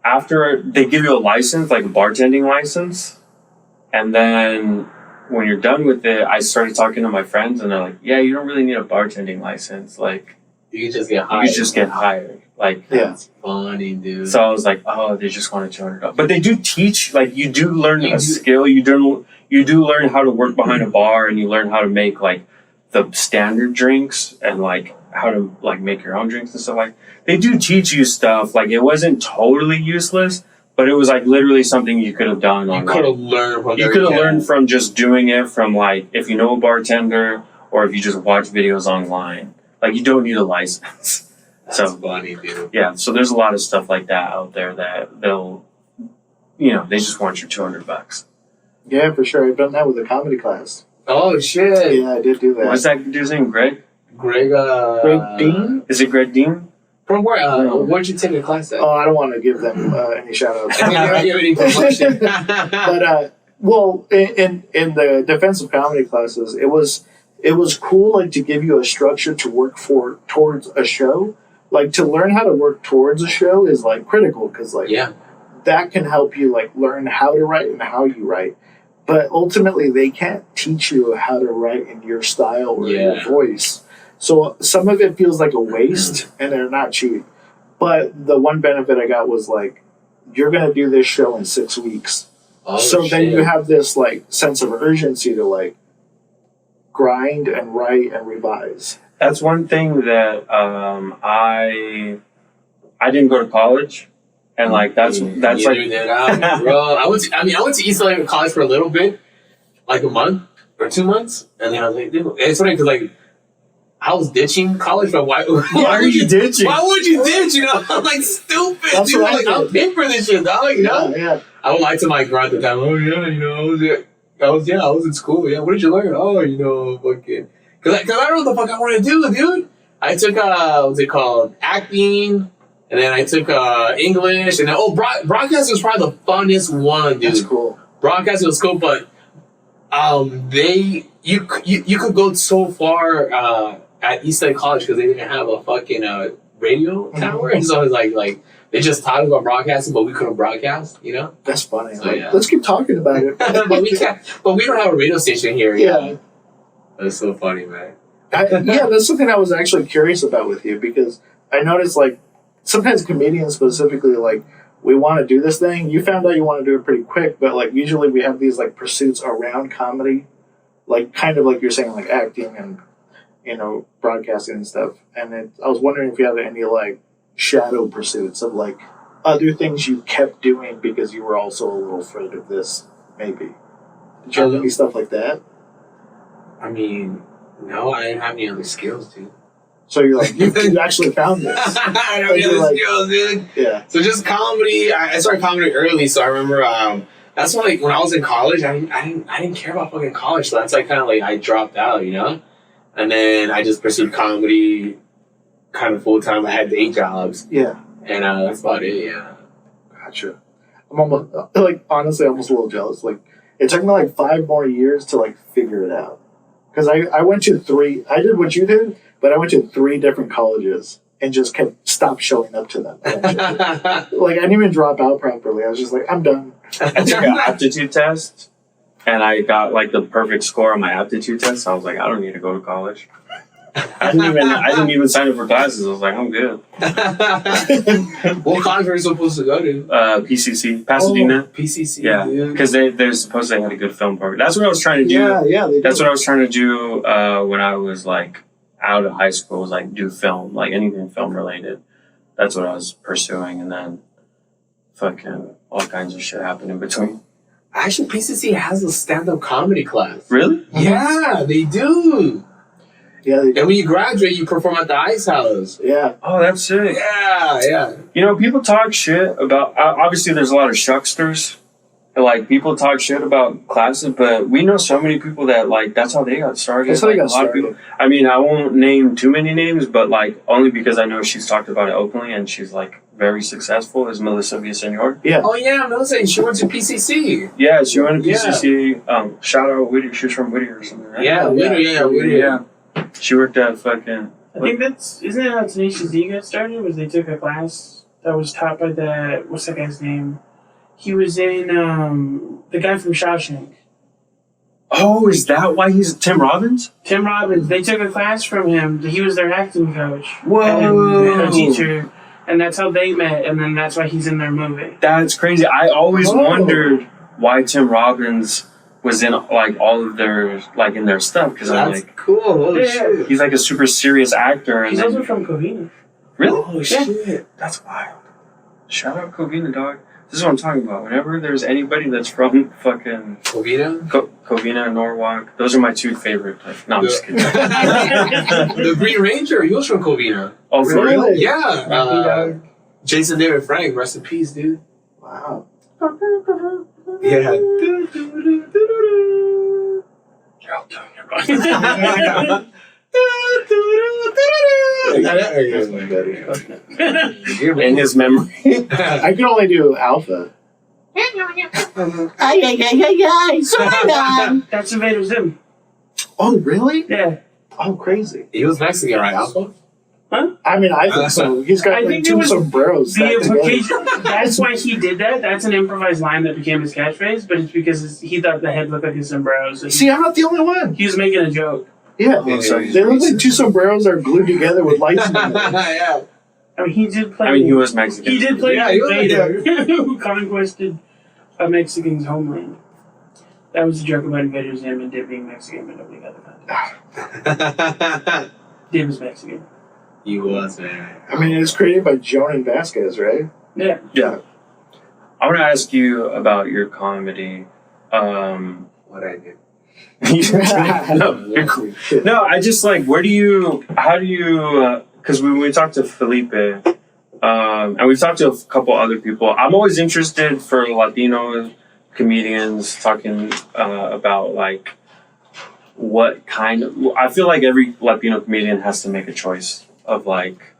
after they give you a license, like a bartending license, and then when you're done with it, I started talking to my friends, and they're like, "Yeah, you don't really need a bartending license. Like, you can just get hired. Like, that's funny, dude." So I was like, "Oh, they just wanted $200." But they do teach, like, you do learn a skill. You do learn how to work behind a bar, and you learn how to make like the standard drinks and like how to like make your own drinks and stuff. Like they do teach you stuff. Like it wasn't totally useless, but it was like literally something you could have done. You could have learned. You could have learned from just doing it. From like if you know a bartender or if you just watch videos online. Like you don't need a license. That's funny, dude. Yeah. So there's a lot of stuff like that out there that they just want your $200. Yeah, for sure. I've done that with a comedy class. Oh shit. Yeah, I did do that. What's that dude's name? Greg? Greg. Greg Dean? Is it Greg Dean? From where? No. Where'd you take a class at? Oh, I don't want to give them any shout outs. I mean, you have any promotion? But well, in the defensive comedy classes, it was cool, like, to give you a structure to work towards a show. Like, to learn how to work towards a show is like critical, because like that can help you like learn how to write and how you write. But ultimately, they can't teach you how to write in your style or your voice. So some of it feels like a waste, and they're not cheap. But the one benefit I got was like, you're gonna do this show in 6 weeks. Oh, so shit. then you have this like sense of urgency to like grind and write and revise. That's one thing that I didn't go to college, and like that's Neither like did I, bro. I went to East LA College for a little bit, like a month or 2 months, and then I was like, dude, it's funny because like I was ditching college, but why are you ditching? Why would you ditch? You know, I'm like stupid. That's Dude, what I like did. I'm paying for this shit, dog. You know, Yeah. I would lie to my girl at the time. Oh yeah, you know, I was in school. Yeah, what did you learn? Oh, you know, fucking. Cause I don't know what the fuck I want to do, dude. I took what's it called, acting, and then I took English, and then broadcasting was probably the funnest one, dude. That's cool. Broadcasting was cool, but you could go so far at East Lake College because they didn't have a fucking radio tower, and so it's like they just taught us about broadcasting, but we couldn't broadcast, you know. That's funny. So, Like, yeah. let's keep talking about it. But we can't. But we don't have a radio station here. You Yeah. know? That's so funny, man. Yeah, that's something I was actually curious about with you, because I noticed like sometimes comedians specifically, like, we want to do this thing. You found out you want to do it pretty quick, but like usually we have these like pursuits around comedy, like kind of like you're saying, like acting and, you know, broadcasting and stuff. And I was wondering if you had any like shadow pursuits of like other things you kept doing because you were also a little afraid of this, maybe. Did you have any stuff like that? I mean, no, I didn't have any other skills, dude. So you're like, you actually found this. I don't have Like, any you're other like- skills, dude. Yeah. So just comedy. I started comedy early, so I remember that's why like when I was in college, I didn't care about fucking college, so that's like kind of like I dropped out, you know. And then I just pursued comedy, kind of full time. I had day jobs, Yeah. and that's about it. Yeah. Gotcha. I'm almost, like, honestly, almost a little jealous. Like, it took me like 5 more years to like figure it out. Because I went to 3, I did what you did, but I went to 3 different colleges and just stopped showing up to them. Like, I didn't even drop out properly. I was just like, I'm done. I took an aptitude test, and I got like the perfect score on my aptitude test. So I was like, I don't need to go to college. I didn't even sign up for classes. I was like, I'm good. What college were you supposed to go to? PCC, Pasadena. PCC. Yeah, dude. because they're supposed to have a good film program. That's what I was trying to do. Yeah, they That's do. what I was trying to do when I was like out of high school. Was like do film, like anything film related. That's what I was pursuing, and then fucking all kinds of shit happened in between. Actually, PCC has a stand-up comedy class. Really? Yeah, they do. Yeah, they do. And when you graduate, you perform at the Ice House. Yeah. Oh, that's sick. Yeah. You know, people talk shit about. Obviously, there's a lot of shucksters. And, like, people talk shit about classes, but we know so many people that like that's how they got started. That's how they Like, got a lot of started. people. I mean, I won't name too many names, but like only because I know she's talked about it openly and she's like very successful. Is Melissa Villasenor? Yeah. Oh yeah, Melissa, she went to PCC. Yeah, she went to Yeah. PCC. Shout out Whittier. She was from Whittier or something, right? Yeah, Yeah. Whittier. Yeah. She worked at fucking. I think isn't that how Tenacious D got started? Was they took a class that was taught by what's that guy's name? He was in the guy from Shawshank. Oh, is that why he's Tim Robbins? Tim Robbins. They took a class from him. He was their acting coach. Whoa. And a teacher. And that's how they met, and then that's why he's in their movie. That's crazy. I always Whoa. wondered why Tim Robbins was in like all of their like in their stuff because I'm That's like cool. Holy Yeah. shit. he's like a super serious actor. And He's then- also from Covina. really? Oh shit. That's wild. Shout out Covina, dog. This is what I'm talking about. Whenever there's anybody that's from fucking Covina? Covina, Norwalk, those are my 2 favorite. Like, no, I'm just kidding. The Green Ranger, he was from Covina. Oh, for real? Really? Yeah. Jason David Frank, rest in peace, dude. Wow. Yeah. That's my better. In his memory. I can only do alpha. That's Invader Zim. Oh, really? Yeah. Oh, crazy. He was Mexican, right, Alpha? I mean, I think so. He's got I like think it two was sombreros. The stacked together. implication, that's why he did that. That's an improvised line that became his catchphrase, but it's because he thought the head looked like his sombrero. So See, I'm not the only one. he was making a joke. Yeah. So They look like two sombreros that are glued together with lights in them. Yeah. I mean, he did play. I mean, he was Mexican. He did play Yeah, he was Invader, who conquested a Mexican's homeland. That was a joke about Invader Zim and Dib being Mexican, but nobody got the context. Dib is Mexican. He was, man. I mean, it was created by Jonan Vasquez, right? Yeah. Yeah. I want to ask you about your comedy. What I did. No, you're cool. No, I just like, how do you, because when we talked to Felipe, and we've talked to a couple other people, I'm always interested for Latino comedians talking about like what kind of, I feel like every Latino comedian has to make a choice of like,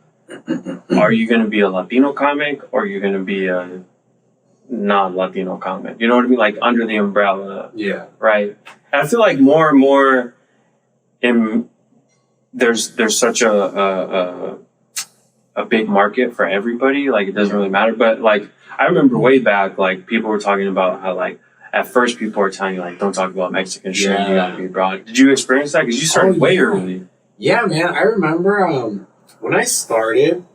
are you going to be a Latino comic or are you going to be a non-Latino comic? You know what I mean? Like under the umbrella. Yeah. Right. And I feel like more and more there's such a big market for everybody. Like it doesn't really matter. But like I remember way back, like people were talking about how like at first people were telling you like don't talk about Mexican shit. Yeah. You gotta be broad. Did you experience that? Because you started way early. Yeah, man. I remember when I started.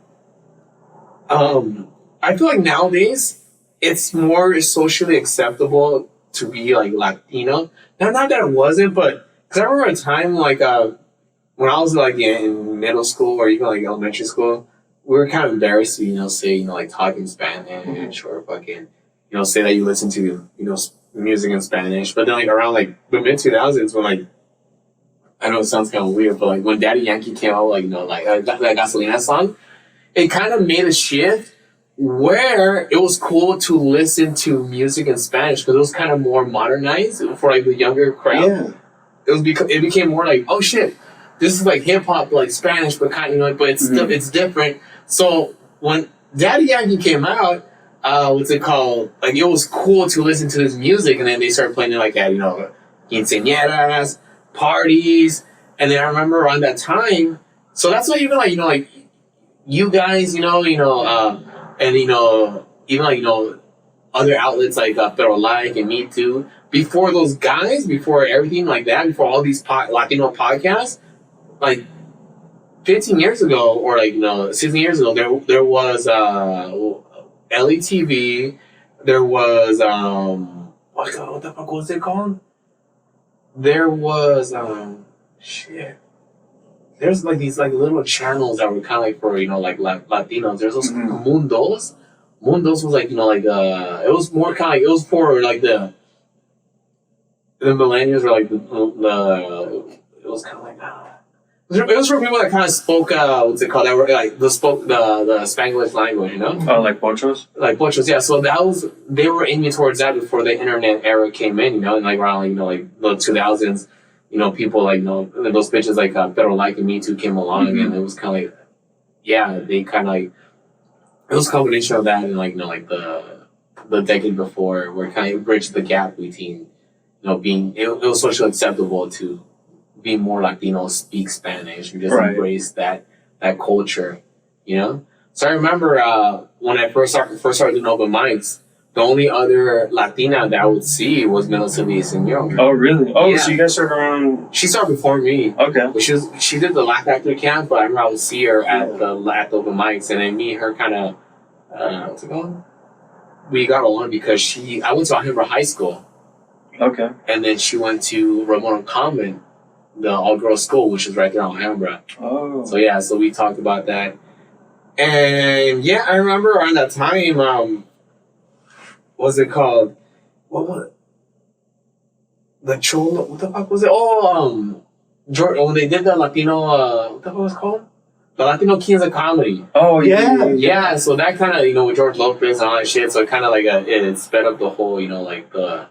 I feel like nowadays it's more socially acceptable to be like Latino. Now, not that it wasn't, but because I remember a time like when I was like in middle school or even like elementary school, we were kind of embarrassed to say like talking Spanish or fucking say that you listen to music in Spanish. But then like around like the mid 2000s when like I know it sounds kind of weird, but like when Daddy Yankee came out, like that Gasolina song, it kind of made a shift where it was cool to listen to music in Spanish because it was kind of more modernized for like the younger crowd. Yeah. It became more like, oh shit, this is like hip hop, like Spanish, but kind of but it's it's different. So when Daddy Yankee came out, what's it called? Like it was cool to listen to this music, and then they started playing it like at quinceañeras, parties, and then I remember around that time. So that's why even like like you guys, and even like other outlets like Pero Like and Me Too. Before those guys, before everything like that, before all these Latino podcasts, like 15 years ago or 16 years ago, there was LETV, there was what the fuck was it called? There was shit. There's like these like little channels that were kind of like for like Latinos. There's those Mundos. Mundos was like it was more kind of like it was for like the millennials or like the it was kind of like it was for people that kind of spoke what's it called, that were like spoke the Spanglish language, Oh, like Ponchos? Like Ponchos, yeah. So they were aiming towards that before the internet era came in, and like around like the 2000s, people like those bitches like Pero Like and Me Too came along, and it was kind of like, yeah, they kind of like it was a combination of that and like like the decade before, where it kind of bridged the gap between being it was socially acceptable to be more Latino, speak Spanish, and just embrace that culture, So I remember when I first started doing open mics, the only other Latina that I would see was Melissa Villaseñor. Oh, really? Oh, Yeah. so you guys started around... She started before me. Okay. But she did the Laugh Factory camp, but I remember I would see her at the open mics, and then me and her kind of, what's it called? We got along because I went to Alhambra High School. Okay. And then she went to Ramona Convent, the all-girls school, which is right there in Alhambra. Oh. So yeah, so we talked about that. And yeah, I remember around that time, what's it called? What was it? The Cholo, what the fuck was it? Oh, George, when they did the Latino, what the fuck was it called? The Latino Kings of Comedy. Oh, yeah. Yeah, so that kind of, with George Lopez and all that shit, so it kind of like, it sped up the whole, like the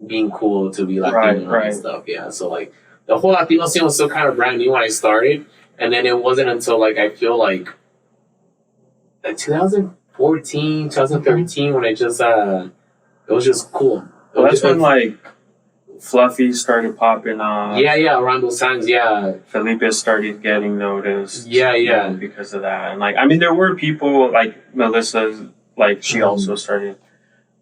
being cool to be Latino and stuff, yeah. So like, the whole Latino scene was still kind of brand new when I started, and then it wasn't until like I feel like 2014, 2013 when it was just cool. Well, that's when like Fluffy started popping off. Yeah, around those times, yeah. Felipe started getting noticed. Yeah. Because of that. And like, I mean, there were people like Melissa, like she also started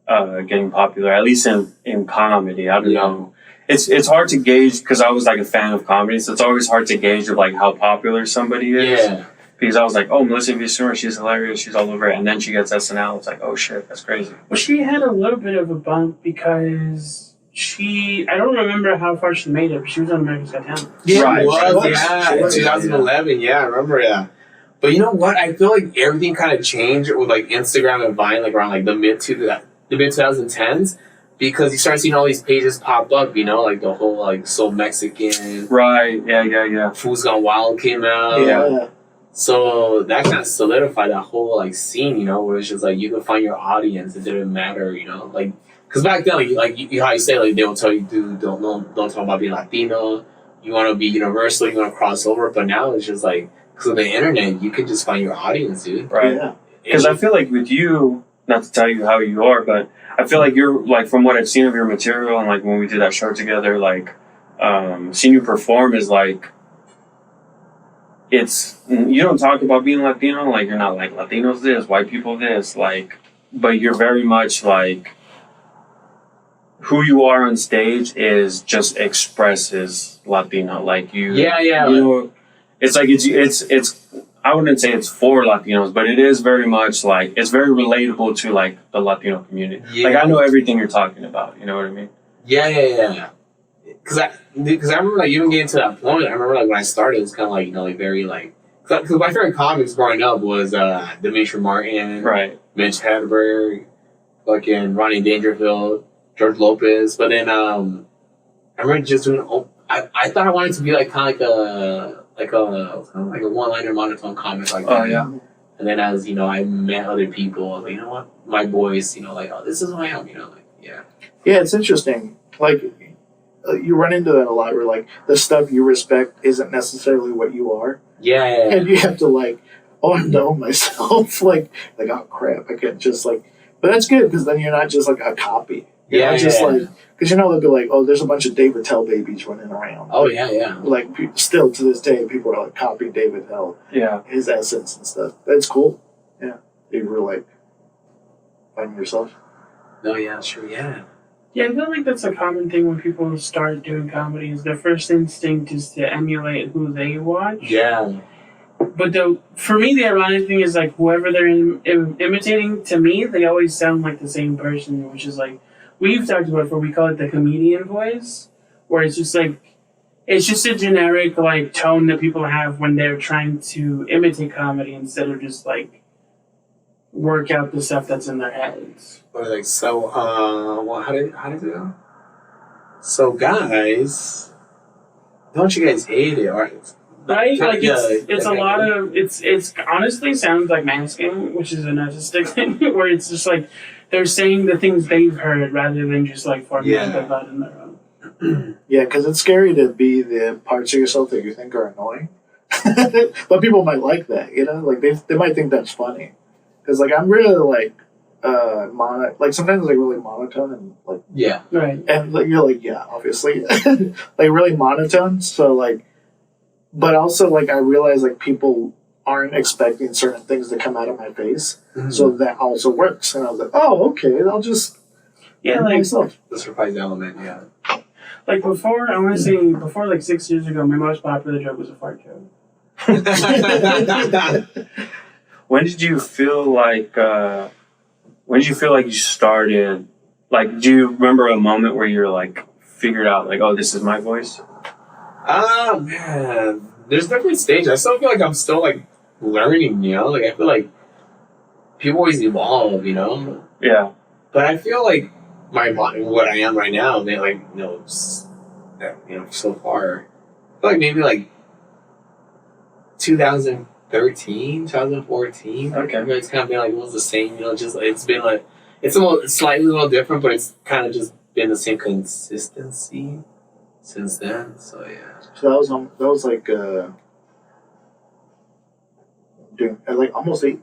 getting popular, at least in comedy. I don't know. It's hard to gauge because I was like a fan of comedy, so it's always hard to gauge of like how popular somebody is. Yeah. Because I was like, oh, Melissa Villanueva, she's hilarious, she's all over it. And then she gets SNL. It's like, oh shit, that's crazy. Well, she had a little bit of a bump because I don't remember how far she made it, but she was on America's Got Talent. Yeah, right. Yeah, 2011, yeah, I remember, yeah. But you know what? I feel like everything kind of changed with like Instagram and Vine, like around like the mid 2010s, because you start seeing all these pages pop up, you know, like the whole like So Mexican. Right, yeah. Food's Gone Wild came out. Yeah. So that kind of solidified that whole like scene, you know, where it's just like you could find your audience. It didn't matter, you know, like because back then, like how you say, like they will tell you, dude, don't talk about being Latino. You want to be universal. You want to cross over. But now it's just like because of the internet, you can just find your audience, dude. Right. Because I feel like with you, not to tell you how you are, but I feel like you're like from what I've seen of your material and like when we did that show together, like seeing you perform is like. You don't talk about being Latino, like you're not like Latinos this, white people this, like, but you're very much like who you are on stage is just expresses Latino, like you. Yeah. You know, it's like it's. I wouldn't say it's for Latinos, but it is very much like it's very relatable to like the Latino community. Yeah. Like I know everything you're talking about. You know what I mean? Yeah. Because I remember like even getting to that point. I remember like when I started, it was kind of like, you know, like very like because my favorite comics growing up was Demetri Martin, right, Mitch Hedberg, fucking Ronnie Dangerfield, George Lopez. But then I remember just doing. I thought I wanted to be like kind of like a one-liner monotone comic like that. Oh yeah. And then as you know, I met other people. I was like, you know what, my voice, you know, like this is who I am. You know, like yeah. Yeah, it's interesting. Like. You run into that a lot where, like, the stuff you respect isn't necessarily what you are. Yeah. And you have to, like, I know myself. like, oh, crap, I can't just, like... But that's good, because then you're not just, like, a copy. You're not just, like... Because, you know, they'll be like, oh, there's a bunch of David Tell babies running around. Oh, yeah. Like, still to this day, people are, like, copying David Tell. Yeah. His essence and stuff. That's cool. Yeah. You were, like, finding yourself. No, yeah, sure, yeah. Yeah, I feel like that's a common thing when people start doing comedy is their first instinct is to emulate who they watch. Yeah. But for me, the ironic thing is like whoever they're imitating, to me, they always sound like the same person, which is like, we've talked about before, we call it the comedian voice, where it's just like, it's just a generic like tone that people have when they're trying to imitate comedy instead of just like work out the stuff that's in their heads. Or like well, how did it go? So guys, don't you guys hate it? Or right? Like it's a lot of it's honestly sounds like masking, which is a narcissistic thing, where it's just like they're saying the things they've heard rather than just like forming a thought in their own. Yeah, because it's scary to be the parts of yourself that you think are annoying. But people might like that, you know? Like they might think that's funny. Because like I'm really like like sometimes like really monotone and like right, and like, you're like obviously like really monotone. So like, but also like I realize like people aren't expecting certain things to come out of my face, so that also works. And I was like, oh okay, I'll just like myself. The surprise element, yeah. Like before, I want to say before like 6 years ago, my most popular joke was a fart joke. When did you feel like you started, like, do you remember a moment where you're like figured out like, oh, this is my voice? Man, there's different stages. I still feel like I'm still like learning, you know? Like I feel like people always evolve, you know? Yeah. But I feel like what I am right now, they like, you know, so far, I feel like maybe like 2013, 2014. Okay. It's kind of been like, it was the same, you know, just it's been like, it's slightly a little different, but it's kind of just been the same consistency. since then. So yeah. So that was like doing like almost 8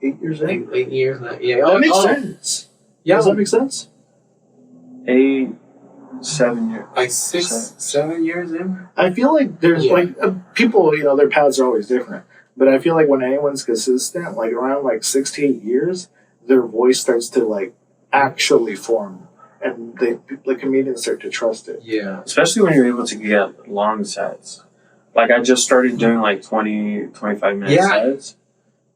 years in. Like 8 years now. Yeah. That makes sense. Yeah. Does that make sense? 8, 7 years. Like 7 years in. I feel like there's like people, their paths are always different. But I feel like when anyone's consistent, like around like 6 to 8 years, their voice starts to like actually form, and the comedians start to trust it. Yeah. Especially when you're able to get long sets. Like I just started doing like 20, 25 minute sets.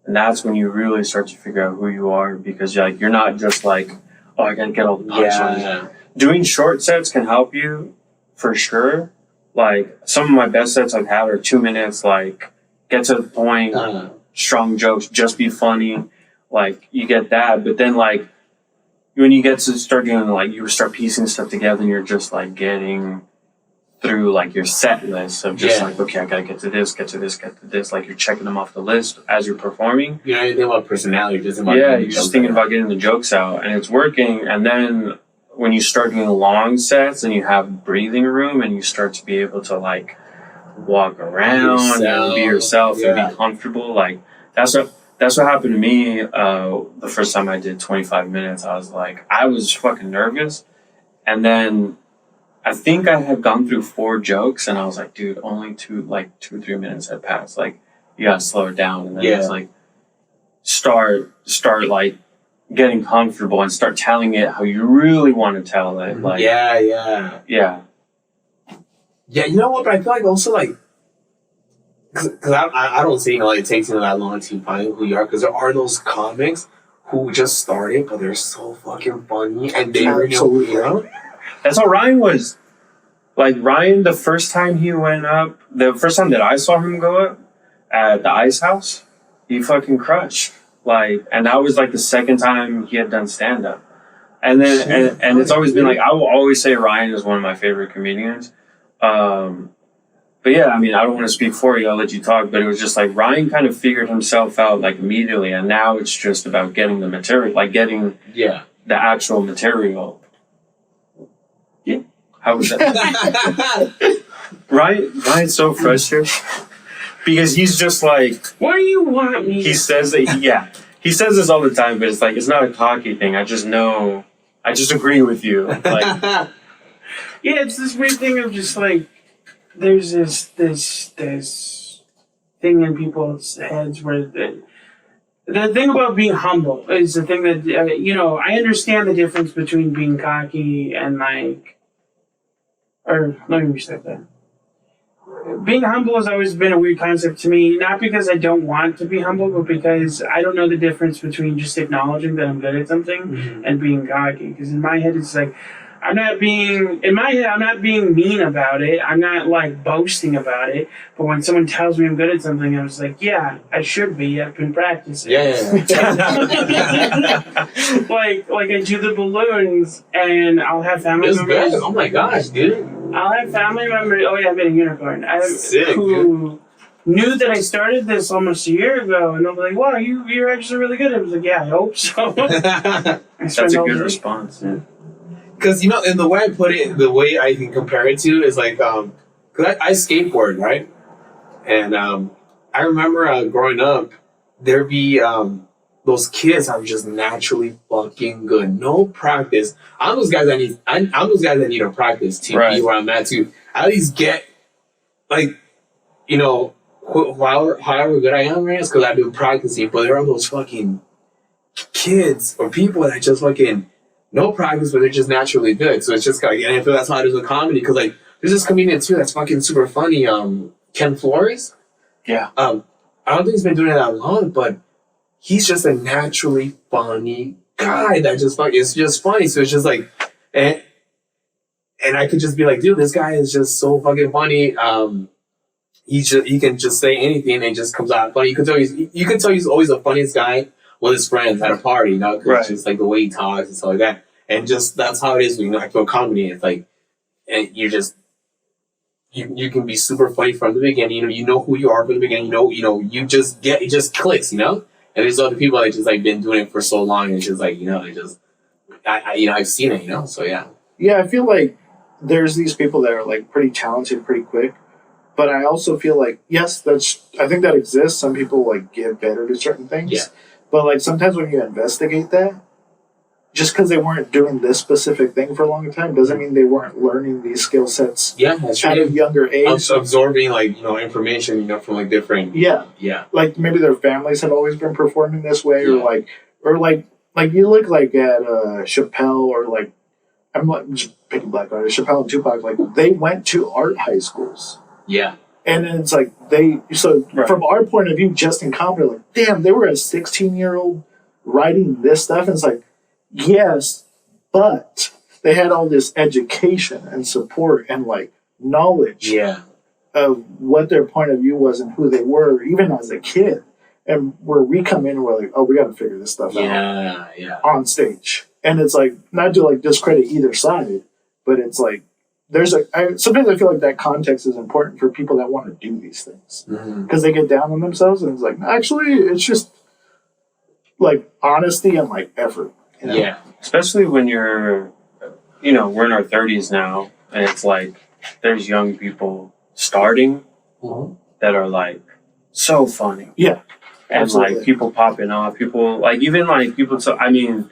And that's when you really start to figure out who you are, because you're not just like, oh, I gotta get all the punchlines. Yeah. Doing short sets can help you for sure. Like some of my best sets I've had are 2 minutes, like get to the point, strong jokes, just be funny. Like you get that, but then like when you get to start doing like you start piecing stuff together, and you're just like getting through like your set list of just like, okay, I gotta get to this, get to this, get to this. Like you're checking them off the list as you're performing. You know anything about personality? Just about you're just thinking about getting the jokes out, and it's working. And then when you start doing long sets and you have breathing room, and you start to be able to like walk around and be yourself and be comfortable, like that's what happened to me the first time I did 25 minutes. I was fucking nervous, and then I think I had gone through 4 jokes, and I was like, dude, only 2 or 3 minutes had passed. Like, you gotta slow it down. And then it's like, start like getting comfortable and start telling it how you really want to tell it. Like, yeah. Yeah. You know what? But I feel like also like, because I don't see it takes that long to find who you are. Because there are those comics who just started, but they're so fucking funny, and they already know who you are. That's how Ryan was. Like, Ryan, the first time he went up, the first time that I saw him go up at the Ice House, he fucking crushed. Like, and that was like the second time he had done stand-up. And then, and it's always been like, I will always say Ryan is one of my favorite comedians. But yeah, I mean, I don't want to speak for you, I'll let you talk, but it was just like, Ryan kind of figured himself out like immediately, and now it's just about getting the material, like getting the actual material. Yeah. How was that? Ryan's so frustrated because he's just like, what do you want me? He says that, he says this all the time, but it's like, it's not a cocky thing. I just agree with you. Like, it's this weird thing of just like, there's this thing in people's heads where the thing about being humble is the thing that, I understand the difference between being cocky and like, or let me restate that. Being humble has always been a weird concept to me, not because I don't want to be humble, but because I don't know the difference between just acknowledging that I'm good at something and being cocky. Because in my head, it's like, I'm not being mean about it. I'm not like boasting about it. But when someone tells me I'm good at something, I was like, yeah, I should be. I've been practicing. Yeah. like I do the balloons, and I'll have family members. Good. Oh my gosh, dude. I'll have family members. Oh yeah, I made a unicorn. Sick, who knew that I started this almost a year ago, and they'll be like, "Wow, you're actually really good." I was like, "Yeah, I hope so." That's a good response. Yeah. Because, and the way I put it, the way I can compare it to is like, because I skateboard, right? And I remember growing up, there'd be those kids that were just naturally fucking good. No practice. I'm those guys that need to practice to be where I'm at to at least get, like, however good I am right now, it's because I've been practicing. But there are those fucking kids or people that just fucking no practice, but they're just naturally good. So it's just like, and I feel that's how it is with comedy. Because like, there's this comedian too that's fucking super funny. Ken Flores. Yeah. I don't think he's been doing it that long, but he's just a naturally funny guy that just fucking it's just funny. So it's just like, and I could just be like, dude, this guy is just so fucking funny. He can just say anything and it just comes out funny. You can tell he's always the funniest guy with his friends at a party, because it's just like the way he talks and stuff like that. And just that's how it is when I feel comedy. It's like, and you just you can be super funny from the beginning. You know who you are from the beginning. You just get it just clicks. And there's other people that just like been doing it for so long. And it's just like I've seen it. So yeah. Yeah, I feel like there's these people that are like pretty talented pretty quick. But I also feel like, yes, I think that exists. Some people like get better to certain things. Yeah. But like sometimes when you investigate that, just because they weren't doing this specific thing for a long time doesn't mean they weren't learning these skill sets Yeah, that's at a true. younger age. Absorbing like information from like different. Yeah. Yeah. Like maybe their families have always been performing this way, Yeah. or like you look like at Chappelle or like I'm like just picking black artists, Chappelle and Tupac, like they went to art high schools. Yeah. And then it's like from our point of view, just in comedy, like, damn, they were a 16-year-old writing this stuff. And it's like, yes, but they had all this education and support and like knowledge Yeah. of what their point of view was and who they were, even as a kid. And where we come in and we're like, oh, we got to figure this stuff out on stage. And it's like, not to like discredit either side, but it's like, sometimes I feel like that context is important for people that want to do these things because they get down on themselves and it's like, actually, it's just like honesty and like effort. You know? Yeah, especially when you're, we're in our 30s now, and it's like there's young people starting that are like so funny. Yeah, and absolutely. like people popping off, people like even like people. So I mean.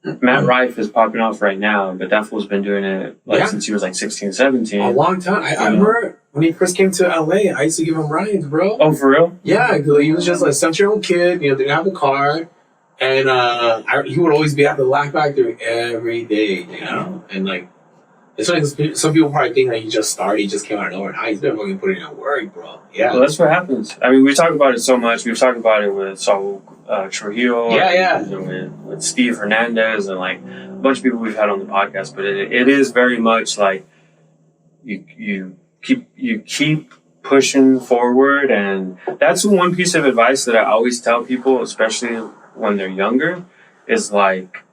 Matt Rife is popping off right now, but that fool's been doing it since he was like 16, 17. A long time. I remember when he first came to LA, I used to give him rides, bro. Oh, for real? Yeah, he was just like 17-year-old kid, didn't have a car. And he would always be at the Laugh Factory every day, And like, it's like some people probably think that he just started, he just came out of nowhere. Nah, he's been fucking putting in work, bro. Yeah. Well, that's what happens. I mean, we talk about it so much. We've talked about it with Saul Trujillo. And with Steve Hernandez and like a bunch of people we've had on the podcast. But it is very much like you keep pushing forward, and that's one piece of advice that I always tell people, especially when they're younger, is like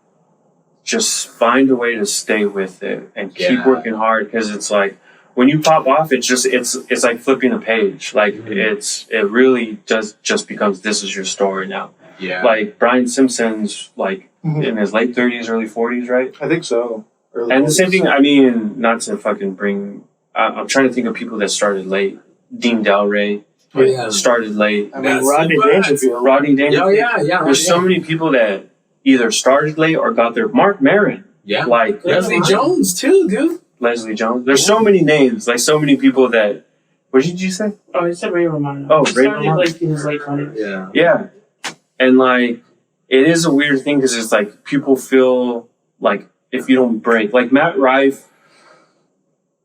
just find a way to stay with it and keep working hard, because it's like when you pop off, it's like flipping a page. Like it really just becomes, this is your story now. Yeah. Like Brian Simpson's like in his late 30s, early 40s, right? I think so. And the same thing, I mean, not to fucking bring, I'm trying to think of people that started late. Dean Delray started late. I mean, Rodney Dangerfield. Oh, yeah. There's so many people that either started late or got there. Mark Maron. Yeah. Like Leslie Jones, too, dude. Leslie Jones. There's so many names, like so many people that. What did you say? Oh, he said Ray Romano. Oh, he Ray started Romano. like in his late 20s. Yeah. Yeah. And like, it is a weird thing because it's like people feel like if you don't break, like Matt Rife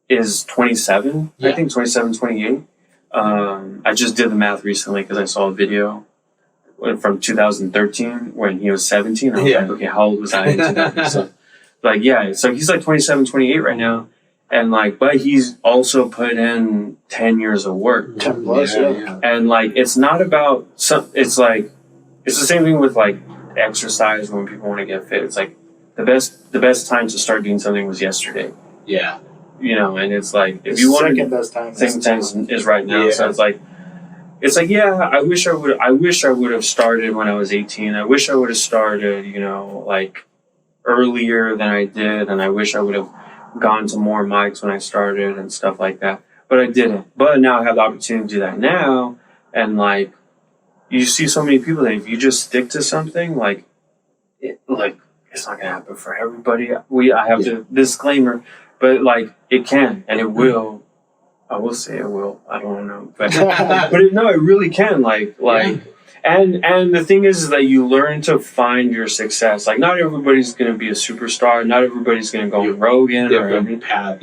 is 27, I think 27, 28. I just did the math recently because I saw a video from 2013 when he was 17. I was like, okay, how old was I in 2000? So, so he's like 27, 28 right now. And like, but he's also put in 10 years of work. 10 plus, yeah. And like, it's not about it's like, it's the same thing with like exercise when people want to get fit. It's like the best time to start doing something was yesterday. Yeah. And it's like, if you want to, second time is right now. Yeah. So it's like, yeah, I wish I would have started when I was 18. I wish I would have started, like earlier than I did. And I wish I would have gone to more mics when I started and stuff like that. But I didn't. But now I have the opportunity to do that now. And like, you see so many people that if you just stick to something, like it's not gonna happen for everybody. I have to disclaimer, but like it can and it will. I will say it will. I don't know, but it really can. And the thing is that you learn to find your success. Like not everybody's gonna be a superstar. Not everybody's gonna go on Rogan or any path,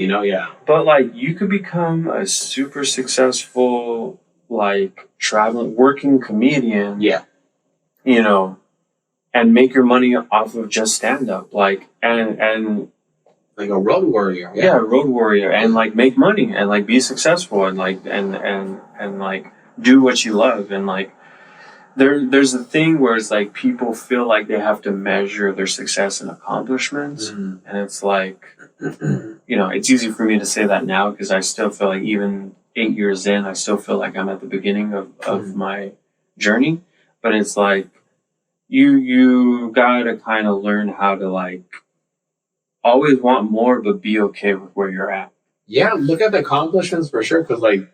But like you could become a super successful traveling, working comedian. Yeah. And make your money off of just stand up. And like a road warrior. Yeah, a road warrior. And like make money and like be successful and like and like do what you love. And like there's a thing where it's like people feel like they have to measure their success and accomplishments. And it's like it's easy for me to say that now because I still feel like even 8 years in, I still feel like I'm at the beginning of my journey. But it's like, you gotta kind of learn how to like always want more, but be okay with where you're at. Yeah, look at the accomplishments for sure. Because like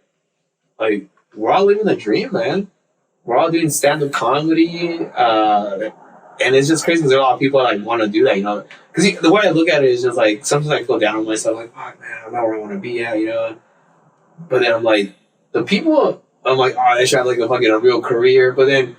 we're all living the dream, man. We're all doing stand-up comedy, and it's just crazy because there are a lot of people that like want to do that, you know. Because the way I look at it is just like sometimes I feel down on myself, like, oh man, I'm not where I want to be at, you know. But then I'm like, the people, I'm like, oh, they should have like a real career. But then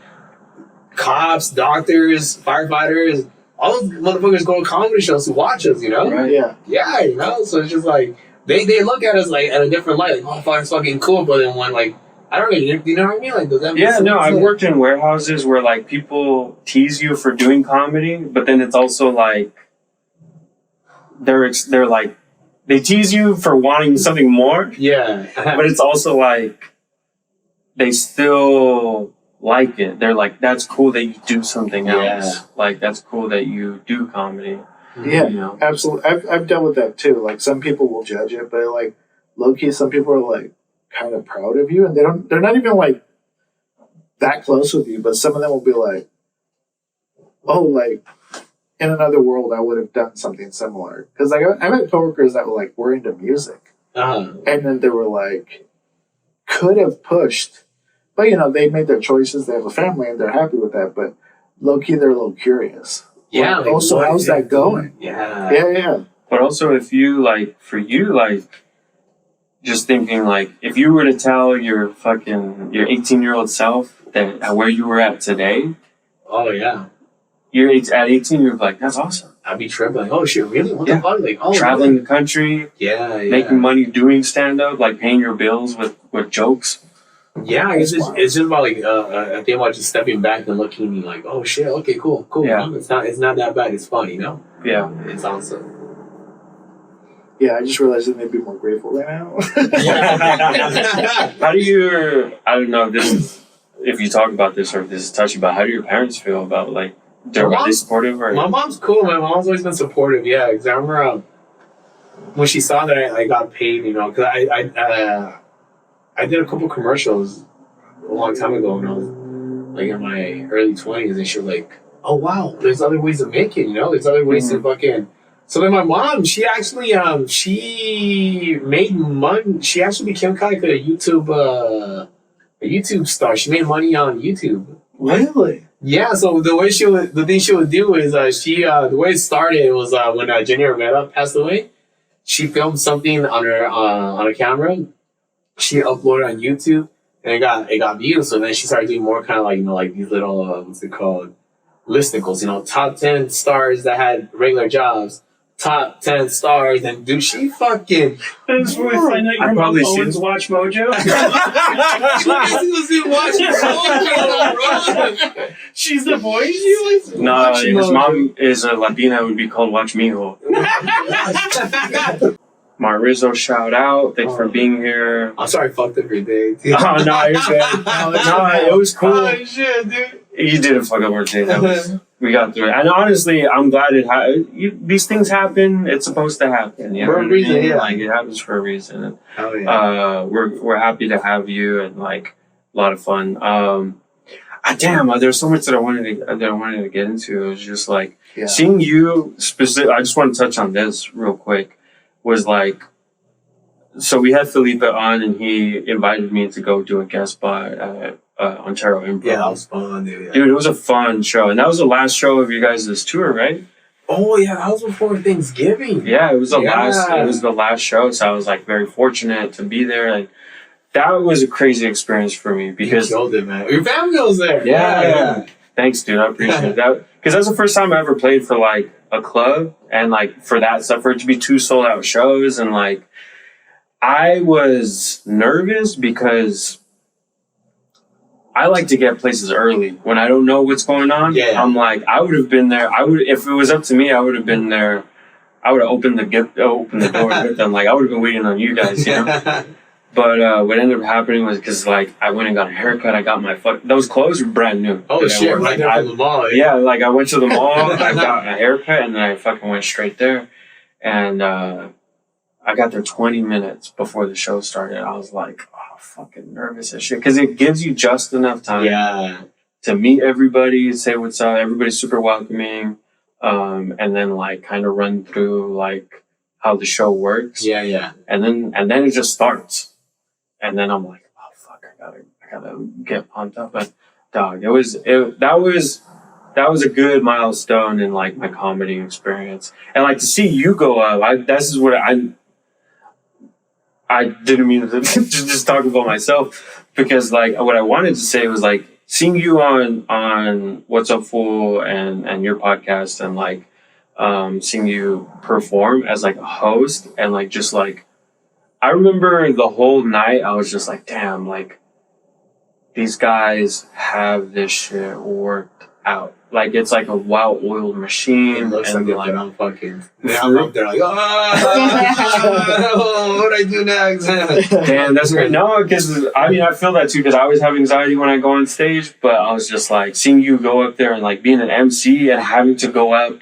cops, doctors, firefighters, all those motherfuckers go to comedy shows to watch us, you know. Right. Yeah. Yeah, you know. So it's just like they look at us like at a different light, like, oh, it's fucking cool. But then when like I don't really, you know what I mean? Like, does that make Yeah, sense? no, I've worked in warehouses where like people tease you for doing comedy, but then it's also like they're like they tease you for wanting something more, Yeah. but it's also like they still like it. They're like, that's cool that you do something else. Yeah. Like that's cool that you do comedy. Yeah, You know? absolutely. I've dealt with that too. Like some people will judge it, but like low key, some people are like kind of proud of you, and they're not even like that close with you, but some of them will be like, oh, like in another world I would have done something similar. Because like I've had coworkers that were into music, and then they were like could have pushed, but you know they made their choices. They have a family and they're happy with that, but low key they're a little curious. Yeah. Like, also, how's that going? Yeah. Yeah. But also, if you like, for you, like, just thinking like, if you were to tell your 18-year-old self that where you were at today, Oh yeah. you're at 18, you're like, that's awesome. I'd be tripping. Like, oh shit, really? What Yeah. the fuck? Like, oh, Traveling really? the country, Yeah. making money doing stand up, like paying your bills with jokes. Yeah, it's just about like I think about just stepping back and looking and like, oh shit, okay, cool. Yeah. You know? It's not that bad. It's funny, you know. Yeah. It's awesome. Yeah, I just realized that they'd be more grateful right now. How do you? I don't know if you talk about this or if this is touchy, but how do your parents feel about like? Are they supportive or? My mom's cool. My mom's always been supportive. Yeah, because I remember when she saw that I got paid, you know, because I did a couple commercials a long time ago when I was like in my early 20s, and she was like, "Oh wow, there's other ways to make it, you know. There's other ways to fucking." So then my mom, she actually she made money. She actually became kind of like a YouTube star. She made money on YouTube. Really? Yeah. So the thing she would do is the way it started was when Jenny Rivera passed away. She filmed something on a camera. She uploaded on YouTube, and it got views. So then she started doing more kind of like, you know, like these little what's it called, listicles. You know, top 10 stars that had regular jobs, top 10 stars, and dude, she fucking. That's where we find out I your probably mom seen- owns Watch Mojo. She's the voice. She was No, Watch his Mojo. mom is a Latina. Would be called Watch Mijo. Rizo, shout out. Thanks for being here. I'm sorry, I fucked up your day. Oh no, you're good. No, it was cool. Oh shit, dude. You didn't fuck up our day. We got through it, and honestly, I'm glad these things happen. It's supposed to happen. You know For a what I reason, mean? yeah. Like it happens for a reason. And, Hell yeah. we're happy to have you, and like a lot of fun. There's so much that I wanted to get into. It was just like seeing you specific. I just want to touch on this real quick. Was like, so we had Felipe on, and he invited me to go do a guest spot at Ontario Improv. Yeah, that was fun, dude. Yeah. Dude, it was a fun show, and that was the last show of you guys' tour, right? Oh yeah, that was before Thanksgiving. Yeah, it was the last. Yeah. It was the last show, so I was like very fortunate to be there. Like that was a crazy experience for me because You killed it, man. Your family was there. Yeah. Thanks, dude. I appreciate that because that's the first time I ever played for like a club, and like for that stuff, for it to be 2 sold out shows, and like I was nervous because I like to get places early when I don't know what's going on. Yeah. I'm like, I would have been there. If it was up to me, I would have been there. I would have opened the door with them. Like I would have been waiting on you guys, you know. But what ended up happening was because like I went and got a haircut. I got my those clothes were brand new. Oh They shit! were, Right like, there from the mall. yeah, like I went to the mall. I got a haircut, and then I fucking went straight there, and I got there 20 minutes before the show started. I was like, oh, fucking nervous as shit. Because it gives you just enough time Yeah. to meet everybody, say what's up. Everybody's super welcoming. and then like kind of run through like how the show works. Yeah. And then it just starts. And then I'm like, oh fuck, I gotta get pumped up. But dog, that was a good milestone in like my comedy experience. And like to see you go up, this is what I didn't mean to just talk about myself, because like what I wanted to say was like seeing you on What's Up Fool and your podcast, and like seeing you perform as like a host, and like just like I remember the whole night I was just like, damn, like these guys have this shit worked out. Like it's like a well-oiled machine. It looks and like I'm fucking. I'm up there like, oh, what do I do next? Damn, that's great. No, because I mean I feel that too, because I always have anxiety when I go on stage. But I was just like seeing you go up there and like being an MC and having to go up.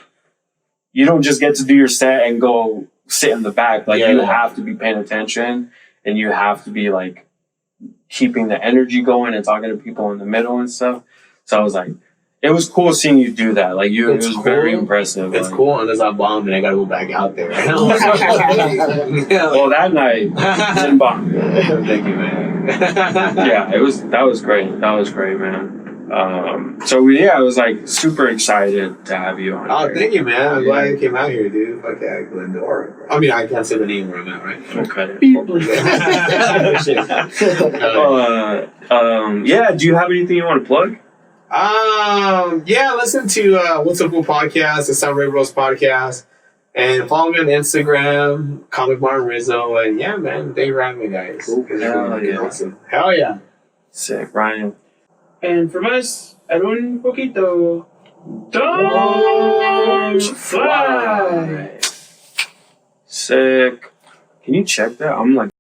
You don't just get to do your set and go sit in the back. Like you have to be paying attention, and you have to be like keeping the energy going and talking to people in the middle and stuff. So I was like, it was cool seeing you do that. Like it was cool. Very impressive. It's like, cool unless I bomb and I gotta go back out there. Well, that night it didn't bomb. Thank you, man. Yeah, that was great. That was great, man. So I was like super excited to have you on. Oh, here. thank you, man. I'm glad you came out here, dude. Fuck yeah, Glendora. I mean, I can't say the name where I'm at, right? Okay. Yeah. Do you have anything you want to plug? Listen to What's Up With Podcast, the Sound Ray Rose podcast, and follow me on Instagram, Comic Martin Rizo, and yeah, man, thank you for having me, guys. Cool. Hell yeah. Awesome. Hell yeah. Sick, Ryan. And from us, at Un Poquito, don't fly. Sick. Can you check that? I'm like.